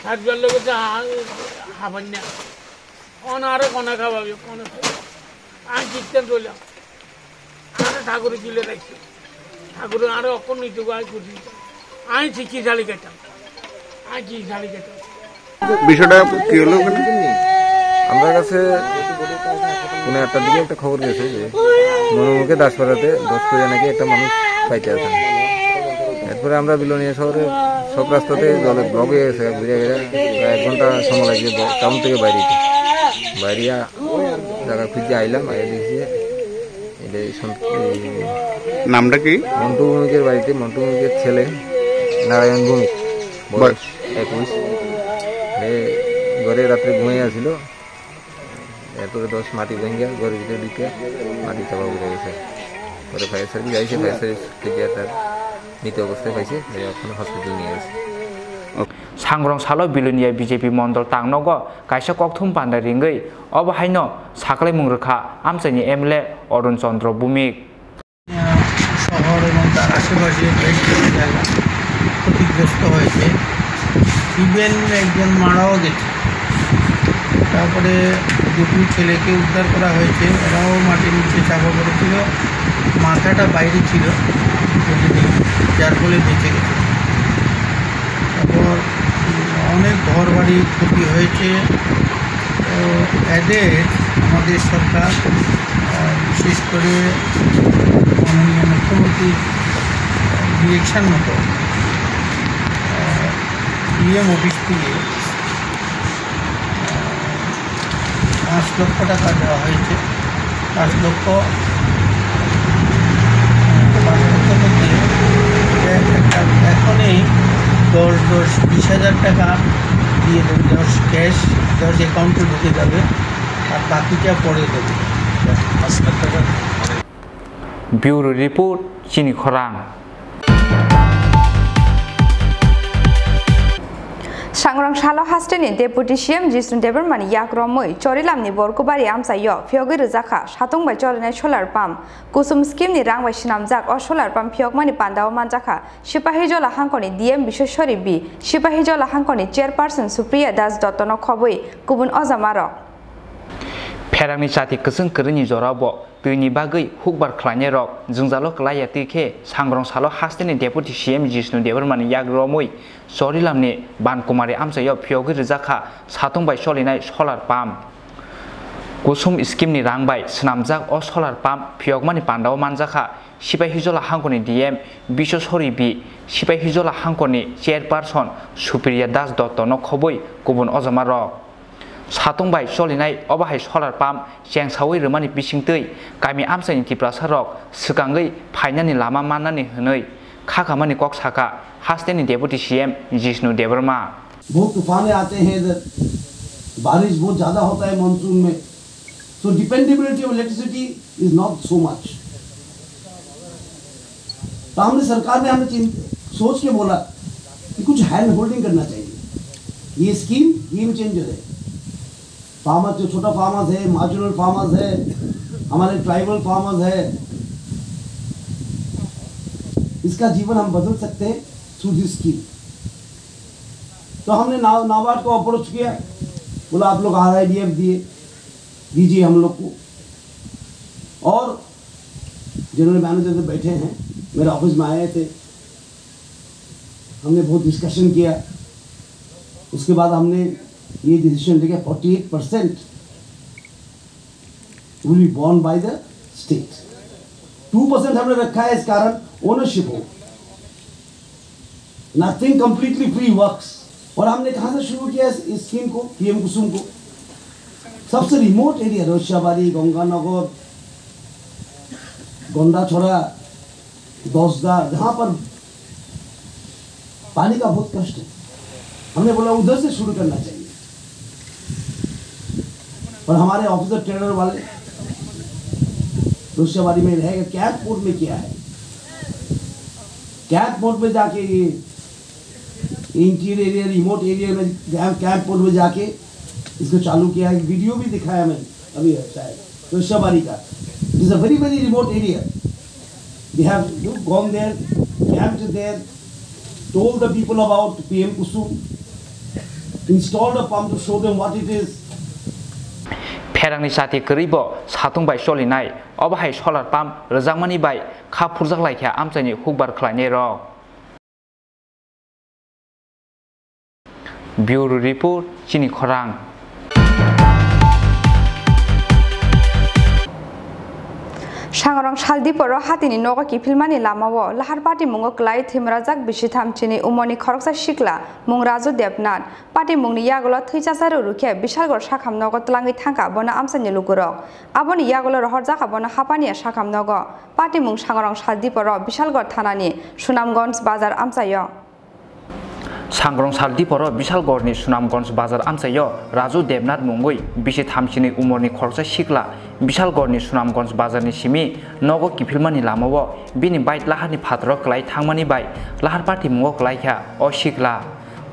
7 বার লোক আছে হাবান্না অনারে কোনে খাওয়াবে কোনে আর কিচ্ছান রইলে আর ঠাকুর কিলে রাখছে ঠাকুর আর অকন নিতে গায় কুটি আই ঠিকই শালি কাটা আই কি শালি কাটা বিষয়টা কি হলো আমার কাছে কোনো একটা দিকে একটা খবর গেছে যে মনোমুখে দাসপাড়াতে 10 করে নাকি একটা মানুষ পাইতে আছেন এরপরে আমরা বিলোনিয়া শহরে সব রাস্তাতে জলে ব্লক হয়ে গেছে ঘুরে ঘুরে 1 ঘন্টা সময় লাগছে টাউন থেকে বাইরিয়া জায়গা খুঁজে আইলাম আইয়া দেখি এটা নামটা কি? মন্টু ভৌমিকের বাড়িতে মন্টু ভৌমিকের ছেলে নারায়ণ ভৌমিক, বয়স 21। ঘরে রাত্রে ঘুমিয়ে আসছিল, এরপরে 10 মাটি ভেঙে ঘরের ভিতরে ঢুকে মাটি চাপা পড়ে গেছে। পরে ফায়ার সার্ভিস আইসে, ফায়ার সার্ভিস থেকে তার মৃত অবস্থায় পাইছে, এখন হসপিটাল নিয়ে গেছে। सांग्रं सालो बिलुनिया बीजेपी मंडल तांगनगो कायसा कक्थुम पान्दा रिंगै अबहायनो साकलै मुंग्रखा आमसाइनि एमएलए अरुण चंद्र भौमिक শহর এবং তার আশেপাশে বেশ কিছু জায়গা ক্ষতিগ্রস্ত হয়েছে, ইভেন একজন মারাও গেছে। তারপরে দুটো ছেলেকে উদ্ধার করা হয়েছে, এরাও মাটির নিচে চাপা পড়েছিল, মাথাটা বাইরে ছিল যার ফলে বেঁচে গেছে। তারপর অনেক ঘর বাড়ি ক্ষতি হয়েছে। এদের আমাদের সরকার বিশেষ করে মাননীয় মুখ্যমন্ত্রীর ডিরেকশন মতো ডিএম অফিস থেকে 5 লক্ষ টাকা দেওয়া হয়েছে। 5 লক্ষ মধ্যে এখনই 10-20 হাজার টাকা দিয়ে দেবে, 10 ক্যাশ 10 অ্যাকাউন্টে ঢুকে যাবে, আর বাকিটা পরে দেবে। 5 লাখ টাকা। ব্যুরো রিপোর্ট চিনি খরাং। सांग्रं सालो हास्टेनि डेपुटी सीएम जिष्णु देबरमानि याग्रमै चरिलामनि बरगुबारि आमसायो फियगै रोजाखा सातंबाय चलिनाय सलार पाम्प कुसुम स्किमनि रांबाय सिनामजाक अ सलार पाम्प फियगमानि पान्दाव मानजाखा सिपाहीजला हांखनि डीएम बिश्वेश्वरी बि सिपाहीजला हांखनि चेयरपारसन सुप्रिया दास दत्तन खबै गुबुन अजामार फेरांनि जाति गोसों गोरोनि जराबो दैनि बागै हुकबार खालायनाय रक जोंजालो खालाया तिखे सांग्रं सालो हास्टेनि डेपुटी सीएम जिष्णु देबरमानि याग्रमै चरिलामनि बानकुमारि आमसायाव फियगै रोजाखा सातंबाय सलिनाय सलार पाम्प कुसुम स्किमनि रांबाय सिनामजाक अ सलार पाम्प फियगमानि पान्दाव मानजाखा सिपाहीजला हांखनि डीएम बिश्वेश्वरी बि सिपाहीजला हांखनि चेयरपारसन सुप्रिया दास दत्तन खबै गुबुन अजामार सातंबाय सलिनाय अबाहाय सलार पाम्प जेंसावै रोमानि बिसिंतै गामि आमसाइनि तिप्रासारक सिगाङै फायनानि लामा माननानै होनै खाखामानि कक साका हास्टेनि डेपुटी सीएम जिष्णु देबरमा। बहुत तूफानें आते हैं इधर, बारिश बहुत ज़्यादा होता है मानसून में, so dependability of electricity is not so much. तो हमने सरकार ने हमें सोच के बोला कि कुछ हैंड होल्डिंग करना चाहिए। ये स्कीम गेम चेंजर है। फार्मर्स जो छोटा फार्मर्स है, मार्जिनल फार्मर्स है, हमारे ट्राइबल फार्मर्स है, इसका जीवन हम बदल सकते हैं थ्रू दिस स्कीम। तो हमने नाबार्ड को अप्रोच किया, बोला आप लोग RIDF दीजिए हम लोग को। और जनरल मैनेजर से बैठे हैं, मेरे ऑफिस में आए थे, हमने बहुत डिस्कशन किया। उसके बाद हमने ये डिसीजन लेके 48% will be borne by the state. 2% हमने रखा है इस कारण ओनरशिप हो, नथिंग कंप्लीटली फ्री वर्क्स। और हमने कहां से शुरू किया इस स्कीम को, पीएम कुसुम को? सबसे रिमोट एरिया रोशियाबाड़ी, गंगानगर, गोंडाछोड़ा, दौसदा, जहां पर पानी का बहुत कष्ट है, हमने बोला उधर से शुरू करना चाहिए। और हमारे ऑफिसर ट्रेनर वाले रोशियाबाड़ी में रहेगा, कैंप मोड में किया है। कैंप मोड में जाके ये इंटीरियर एरिया, रिमोट एरिया में कैंप मोड में जाके इसको चालू किया है। वीडियो भी दिखाया मैंने अभी शायद रोशियाबाड़ी का। It is a very very remote area. We have gone there, camped there, told the people about PM Kusum, installed a pump to show them what it is. फेरांनि जाति गोरैबो सातंबाय सलिनाय अबाहाय सलार पाम्प रोजांमानि बाय खा फुरजाक लायखा आमसाइनि हुकबार खालायनाय रक। ब्यूरो रिपोर्ट चिनी खरां। Sangrong Shaldiporo Hatini Noga Kipilmani Lamawo, Lahar Party Mungo Klai Timrazak Bishitam Chini Umoni Khorang Shikla, Mungrazu Debnat, Party Mungni Yagola Twichasaru Ruke, Bishalgor Shakam Nogo Tlangi Tanka, Bona Amsani Luguro, Aboni Yagola Horzaka Bona Hapania Shakam Nogo, Party Mung Sangrong Shaldiporo, Bishalgor Tanani, Sunamgons Bazar Amsayo. Sangrong Shaldiporo Bishalgorni Sunamgons Bazar Amsayo, Razu Debnat Mungui, Bishitam Chini Umoni Khorang Shikla, Bishalgorni Sunamgons Bazarni Simi, Nogo Kipilmani Lamawo, Bini Bait Lahani Patro Klai Tangmani Bai, Lahar Party Mungo Klaika, O Shikla,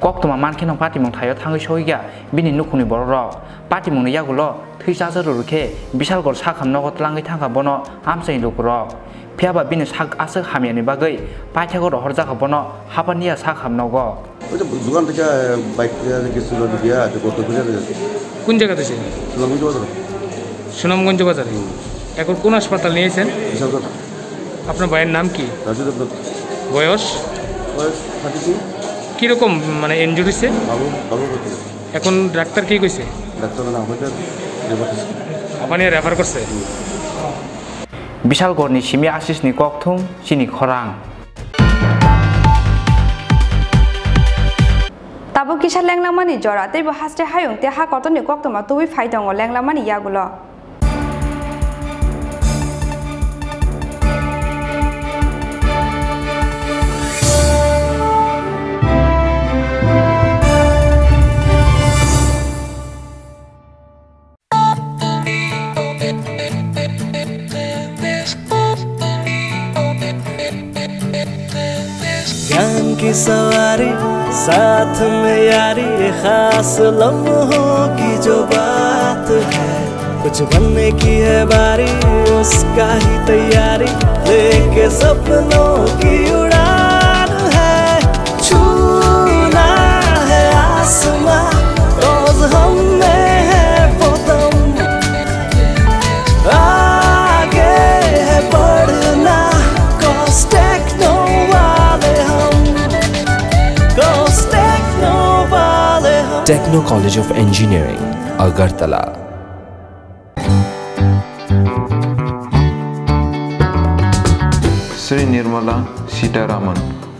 Koktuma Mankin Party Montayo Tangi Shoiga, Bini Nukuni Boro, Party Muniagulo, Twichaza Ruke, Bishalgor Sakam Nogo Tlangi Tanga Bono, Amsay Lukuro, Piaba Bini Sak Asa Hamiani Bagay, Patago Horzaka Bono, Hapania Sakam Nogo. দোকান থেকে bike গেছিল দিয়া গত খুঁজে কোন জায়গাতে ছিল সুনামগঞ্জ বাজারে এখন কোন হাসপাতাল নিয়েছেন আপনার ভাইয়ের নাম কি বয়স কিরকম মানে ইনজুরি হয়েছে এখন ডাক্তার কি কইছে ডাক্তার না হইছে আপনি রেফার করছে বিশালগড়নি সিমি আশিসনি ককথুম চিনি খরাং Tabu kisah lenglamani jora, tapi haste hayung tiha kotor ni kok toma tuwi faidong lenglamani ya gulo. ज्ञान की सवारी साथ में यारी खास लम्हों की जो बात है कुछ बनने की है बारी उसका ही तैयारी लेके सपनों की उड़ान है छूना है आसमां रोज हम में है वो दम आगे है बढ़ना techno College of Engineering, Agartala. Sri Nirmala Sitaraman,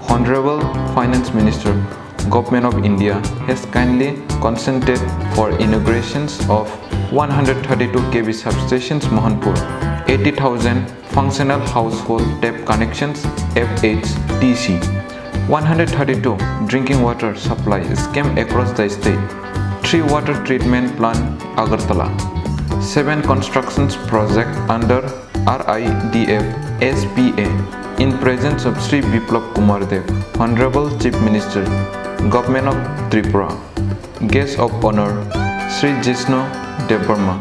Honorable Finance Minister, Government of India, has kindly consented for inaugurations of 132 kV substations Mohanpur, 80,000 functional household tap connections FHTC. 132 drinking water supply scheme across the state, 3 water treatment plant Agartala, 7 constructions project under RIDF SPA in presence of Sri Biplab Kumar Dev, Honorable Chief Minister, Government of Tripura. Guest of honor Sri Jishnu Devarma,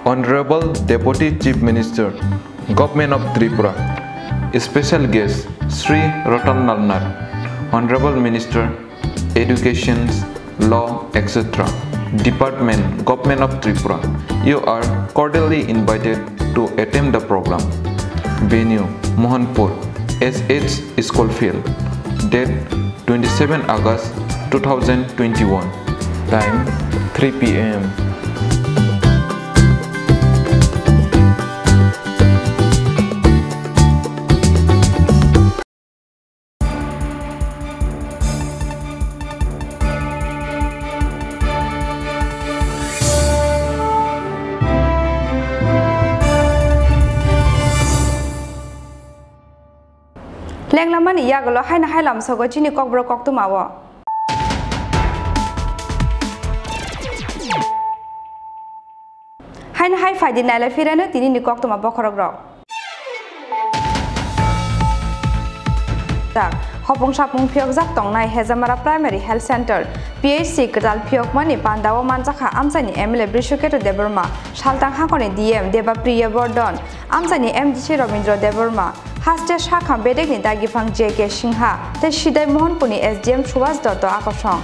Honorable Deputy Chief Minister, Government of Tripura. Special guest Sri Ratan Nalnath, Honorable Minister, Education, Law, etc. Department, Government of Tripura. You are cordially invited to attend the program. Venue, Mohanpur, SH Schoolfield. Date, 27 August 2021. Time, 3 p.m. Lenglamani ya gulo haina hailam sogo chini kokbro koktu mawo. Haina hai faidi nala firana tini ni koktu ma bokorogrok. Tak hopong sapung phiok jak tongnai Hezamara Primary Health Center PHC Kedal phiok mani pandawo manjaka amsani MLA Brishuketo Deborma Shaltang hakoni DM Deba Priya Bordon amsani MDC Robindro Deborma Haste Shakam Bedegni Dagifang JK Singha te Shidai Mohanpuni SDM Subhas Dotto Akosong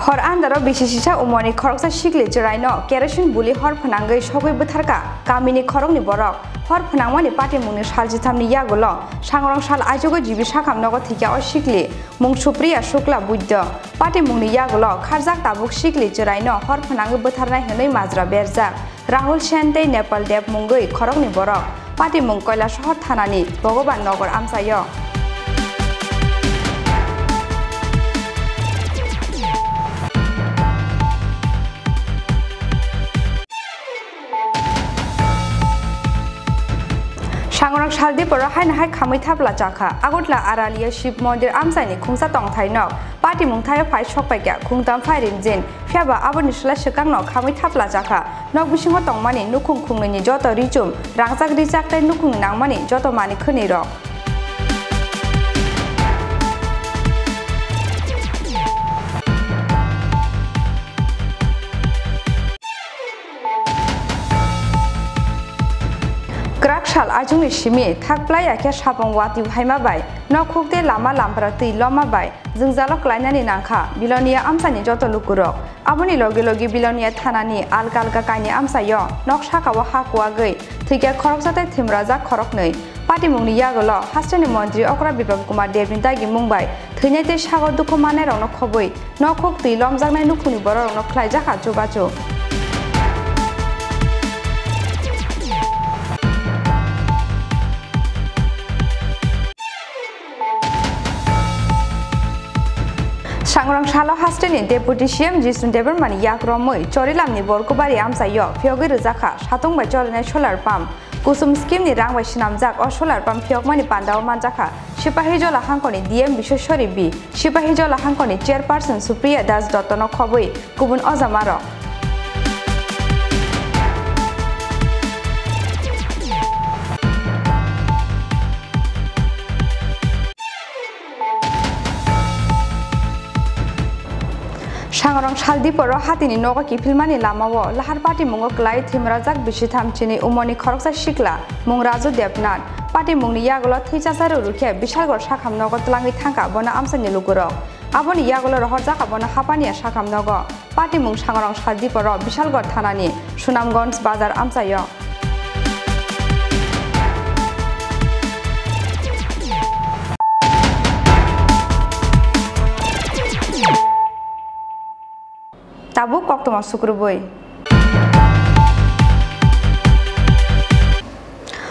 Hor an Andaro Bishisha Umoni Khorang Shikli Jeraino, Kerosene Bully Hor Pananga, Shogui Butarka, Kamini Khorang ni Borok, Hor Panamani Party Munish Haljitam ni Yagolo, Shangrang Shal Ajogo Jibishakam Nogotika or Shikli, Mung Supria Shukla Budda, Party Muni Yagolo, Karzak Tabuk Shikli Jeraino, Hor Pananga Butarna Hene Mazra Berzak, Rahul Shante Nepal Deb Mungui, Khorang ni Borok, Party Munkoila Shor Tanani, Bogoban Nogor Amsayo. Shangrang Shaldi Purahan Hai Kamitapla Jaka, Agutla Aralia Ship Mondir Amsani, Kungsa Tong Taino, Party Mungtai Pai Shopaka, Kungtam Firing Zin, Fiaba Abonishla Shikano, Kamitapla Jaka, no wishing what on money, Nukung Kungani Joto Rijum, Rangzak Rizak, Nukung Nang money, Joto Mani Kuniro. Shal Ajungi Shimi, Takplaya Keshapon Wati Haimabai, no cook de Lama Lamprati, Loma Bai, Zungzalok Lainani Nanka, Bilonia Amsani Joto Lukuro, Aboni Logilogi Bilonia Tanani, Algalga Kani Amsayo, Nokshaka Wahakwa, Tiga Korokzate Timraza Koroknei, Party Muni Yagolo, Hastani Mondri, Okra Bibam Kuma Devintagi Mumbai, Tinete Shago Dukumanero no Kobui, no cook the Lomzana Nukuni Boro no Klajaka Jubacho. Shangrang Shalo Hastani, Deputy CM Jisun Deberman Yakromui, Chorilam ni Borkubari Amsayo, Fiogi Zaka, Shatung by Jolene Solar Pump, Kusum Skim ni Rangwa Shinamzak or Solar Pump Fiokmani Pandao Manjaka, Shipahijola Hankoni, DM Bishori B, Shipahijola Hankoni, Chairperson Supriya Das Dotono Kobui, Kubun Ozamaro. Shangrang Shaldi Poro Hatini Noga Kipilmani Lamawo, Lahar Party Mungok Lai Timrazak Bishitam Chini Umoni Khoroksa Shikla, Mungrazu Depnat, Party Muni Yagolo Tichasaru Ruke, Bishalgor Shakam Nogo Tlangi Tanka, Bona Amsani Luguro, Aboni Yagolo Horzaka Bona Hapania Shakam Nogo, Party Mung Shangrang Shaldi Poro, Bishalgor Tanani, Shunamgons Bazar Amsayo. Tabu Koktoma Sukrubui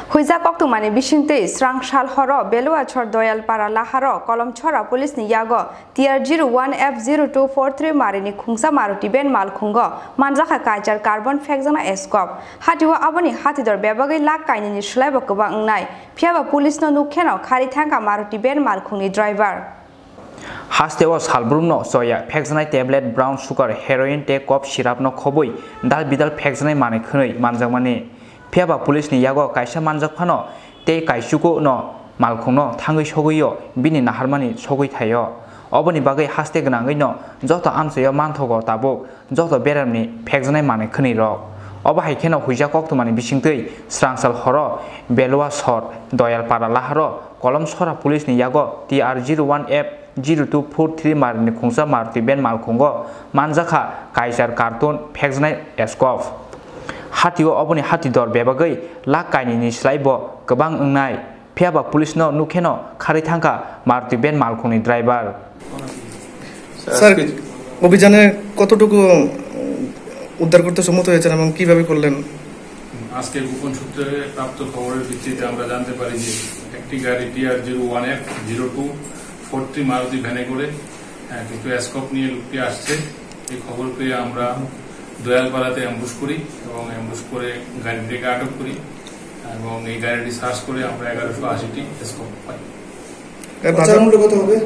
Huiza Koktumani Bishinte, Srang Shal Horo, Belua Chor Doyal Para Laharo, Kolom Chora, Police Niyago, TR01F0243 Marini Kungsa Maruti Ben Malkungo, Manzaka Kajar Carbon Faxana Escop, Hatiwa Aboni Hatidor Bebagi Lakaini Shlebokova Nai, Piava Police no Nukeno, Karitanka Maruti Ben Malkuni driver. Hastewa Salbruno, Soya, Pexanai tablet, brown sugar, heroin, take up, syrup no coboi, Dal Bidal Pexanai Manikuni, Manzamani, Piaba Police Niyago, Kaisha Manzapano, Te Kaishuko no, Malkuno, Tangi Shoguyo, Bini Naharmani, Shogui Tayo, Obani Bagay Hasteganangino, Jota Amsayo Mantogo Tabuk, Jota Beramni, Pexanai Manikuni Rock. Oba Haikeno Hujakok to Mani Bishingtui, Strangsal Horo, Belua Sor, Doyal Para Laharo, Kolom Sora Police Niyago, TR01F0243 Marini Kungsa Maruti Ben Malkungo, Manzaka, Kaiser Cartoon, Pexnai Escov. Hatio Obani Hatidor Bebagay, Lakaini Slaibo, Kabang Unai, Piaba Police no Nukeno, Karitanka, Maruti Ben Malkuni driver. Sir, অভিযানে কতটুকু উদ্ধার করতে সম্মত হয়েছেন এবং কিভাবে করলেন? আজকে গোপন সূত্রে প্রাপ্ত খবরের ভিত্তিতে আমরা জানতে পারি যে একটি গাড়ি TR01F0243 মারুতি ভ্যানে করে কিছু স্কোপ নিয়ে লুকিয়ে আসছে। এই খবর পেয়ে আমরা দয়ালপাড়াতে অ্যাম্বুশ করি এবং অ্যাম্বুশ করে গাড়িটিকে আটক করি এবং এই গাড়িটি সার্চ করে আমরা 1180টি স্কোপ পাই। বাজার মূল্য কত হবে?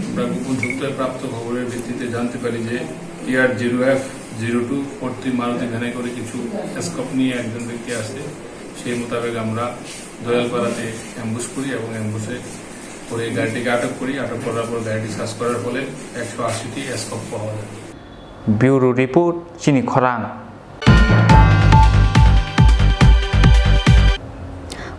আমরা গোপন সূত্রে প্রাপ্ত খবরের ভিত্তিতে জানতে পারি যে TR0243 মারুতি ভ্যানে করে কিছু স্কোপ নিয়ে একজন ব্যক্তি আসে। সেই মোতাবেক আমরা দয়ালপাড়াতে অ্যাম্বুশ করি এবং অ্যাম্বুশে করে গাড়িটিকে আটক করি। আটক করার পর গাড়িটি সার্চ করার ফলে 180টি স্কোপ পাওয়া যায়। ব্যুরো রিপোর্ট চিনি খরাং।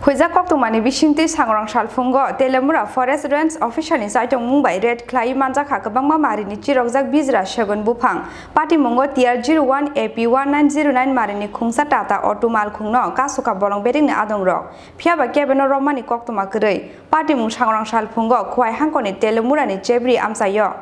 Huija koktumani bisingti sangrang salfungo Telemura Forest Range Official ni saitong Mumbai Red Clay manjaka kabangma marini chirokjak bijra segun bufang Pati mongo TR01 AP1909 marini khungsa tata otumal khungno kasuka bolong beding ni adong rok phiaba kebeno romani koktuma krei Pati mung sangrang salfungo khwai hangkoni Telemura ni chebri amsayo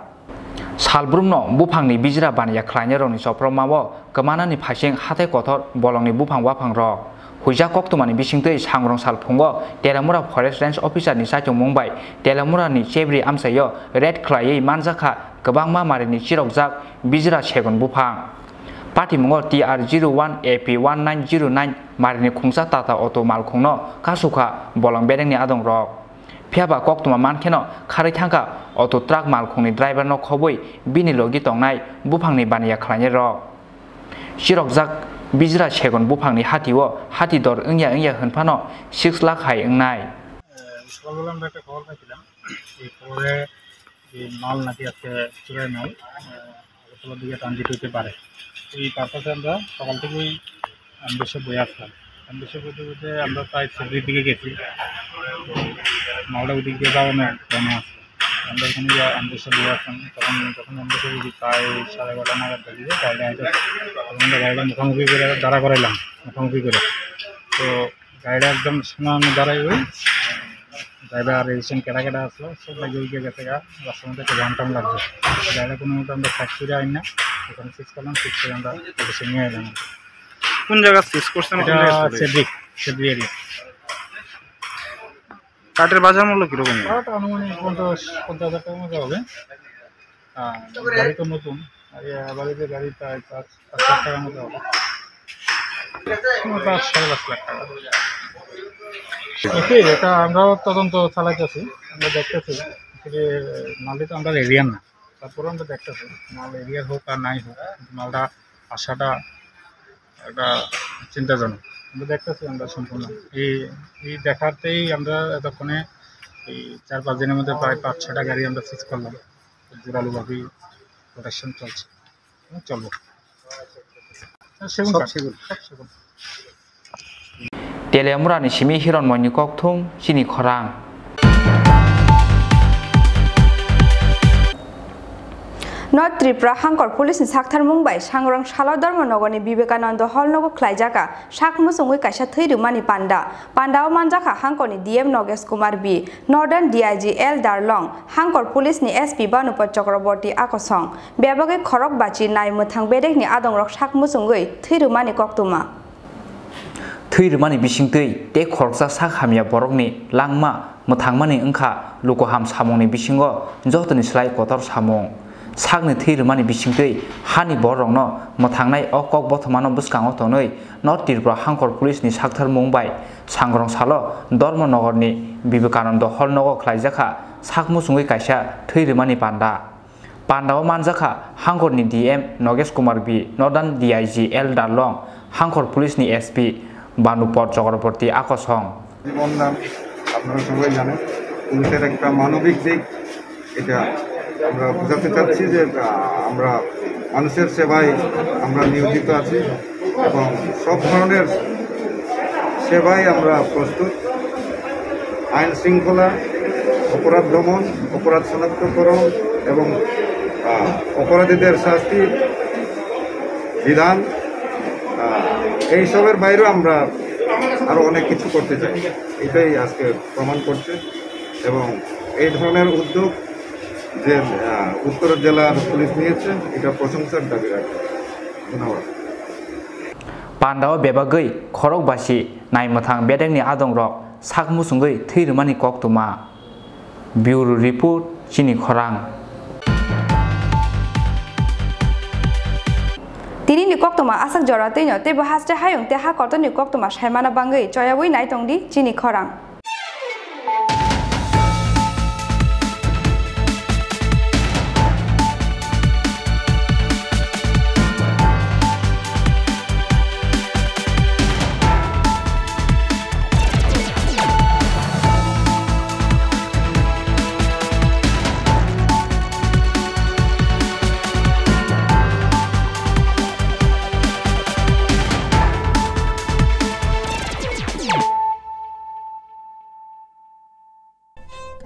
Salbrumno bufangni bijra baniya khlaina rokni sopromabo kamanani phasing hatai kothor bolongni bufang wafang rok Huija koktumani bisingtui sangrong salphungo Telemura Forest Range Officer ni saitong Mumbai Telemura ni chebri amsayo red clay manjaka kabangma marini chirokjak bijra segun bufang Pati mungo TR01 AP1909 marini khungsa tata auto malkhungno kasuka bolong bedeng ni adong rok phiaba koktuma mankeno kharai thangka auto truck malkhungni driver no khoboi bini logi tongnai bufangni baniya khlainai rok chirokjak bijra segun bufangni hatiwo hati dor ungya hunfano 6 lakh hai ungnai সকালবেলা আমরা একটা খবর পাইছিলাম এই খবরে যে মাল নাকি আজকে চুরাই মাল আগরতলার দিকে ট্রানজিট হতে পারে এই পারপাসে আমরা সকাল থেকেই আমদেশে বয়ে আসলাম আমদেশে বলতে বলতে আমরা প্রায় ফেব্রুয়ারির দিকে গেছি মালটা ওই দিক দিয়ে যাওয়া না কমে আসছে আমরা ওখানে গিয়ে আমদেশে বয়ে আসলাম যখন আমদেশে প্রায় 11:30 নাগাদ বেরিয়ে গাড়িটা আইতে তখন আমরা গাড়িটা মুখোমুখি করে দাঁড়া করাইলাম মুখোমুখি করে তো গাড়িটা একদম সামনে দাঁড়াই ওই ড্রাইভার রেজিস্ট্রেশন কেটা আসলো সব লাগিয়ে উইকে গেছে গা রাস্তার মধ্যে একটা ঘন্টাম লাগছে গাড়িটা কোনো মতো আমরা ফ্যাক্টরি আইন না ওখানে ফিক্স করলাম ফিক্স করে আমরা অফিসে নিয়ে এলাম কোন জায়গা ফিক্স করছেন সেব্রি এরিয়া কাঠের বাজার মূল্য কিরকম আনুমানিক 50,000 টাকার মতো হবে গাড়ি তো নতুন বাড়িতে গাড়ি প্রায় 5 লাখ টাকার মতো হবে 5.5 লাখ টাকা এটা আমরাও তদন্ত চালাইতেছি আমরা দেখতেছি যে মালটা তো আমরা এরিয়ার না তারপরে আমরা দেখতেছি মাল এরিয়ার হোক আর নাই হোক মালটা আসাটা একটা চিন্তাজনক আমরা দেখতেছি আমরা সম্পূর্ণ এই দেখাতেই আমরা এতক্ষণে এই 4-5 দিনের মধ্যে প্রায় 5-6টা গাড়ি আমরা ফিক্স করলাম জোরালোভাবেই প্রোটেকশন চলছে চলবো সেগুন সেগুন Telemura ni simi hironmoni kokthum Chini Khorang North Tripura Hangkor Police ni Sakthar Mumbai Sangrang Shala Dharmanagar ni Vivekananda Hall nogo khlaijaka sakmusungui kaisa thirumani pandao manjaka Hangkor ni DM Nogesh Kumar B Northern DIG L Darlong Hangkor Police ni SP Banupat Chakraborty Akosong bebagai khorok bachi nai muthang bedek ni adongrok sakmusungui thirumani koktuma Thirumani bisingtui te khoroksa sak hamya borokni langma muthangmani ungkha lukoham samongni bisingo jotoni slai kotor samong sakni thirumani bisingtui hani borokno muthangnai okok bothomano buskango tonoi North Tripura Hangkor Police ni Sakthar Mumbai sangrong salo Dharmanagar ni Vivekananda Hall nogo khlaijaka sakmusungui kaisa thirumani pandao manjaka Hangkor ni DM Nogesh Kumar B Northern DIG L Darlong Hangkor Police ni SP বানুপট Chakraborty আকর্ষণ জীবন দান আপনারা সবাই জানেন পুলিশের একটা মানবিক দিক এটা আমরা বোঝাতে চাচ্ছি যে আমরা মানুষের সেবায় আমরা নিয়োজিত আছি এবং সব ধরনের সেবায় আমরা প্রস্তুত আইন শৃঙ্খলা অপরাধ দমন অপরাধ শনাক্তকরণ এবং অপরাধীদের শাস্তি বিধান এইসবের বাইরেও আমরা আরও অনেক কিছু করতে চাই এটাই আজকে প্রমাণ করছে এবং এই ধরনের উদ্যোগ যে উত্তর জেলার পুলিশ নিয়েছে এটা প্রশংসার দাবি রাখে ধন্যবাদ পান্ডাও বেবাগৈ খরকবাসী নাইমথাং বেদেংনি আদংরক সাকমুসুঙ্গৈ থৈরুমানি কক্তুমা ব্যুরো রিপোর্ট চিনি খরাং Tini ni koktuma asak jorateino te bahaste hayung te ha korto ni koktuma shaimana bangai choyawui naitongdi Chini Khorang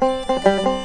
है।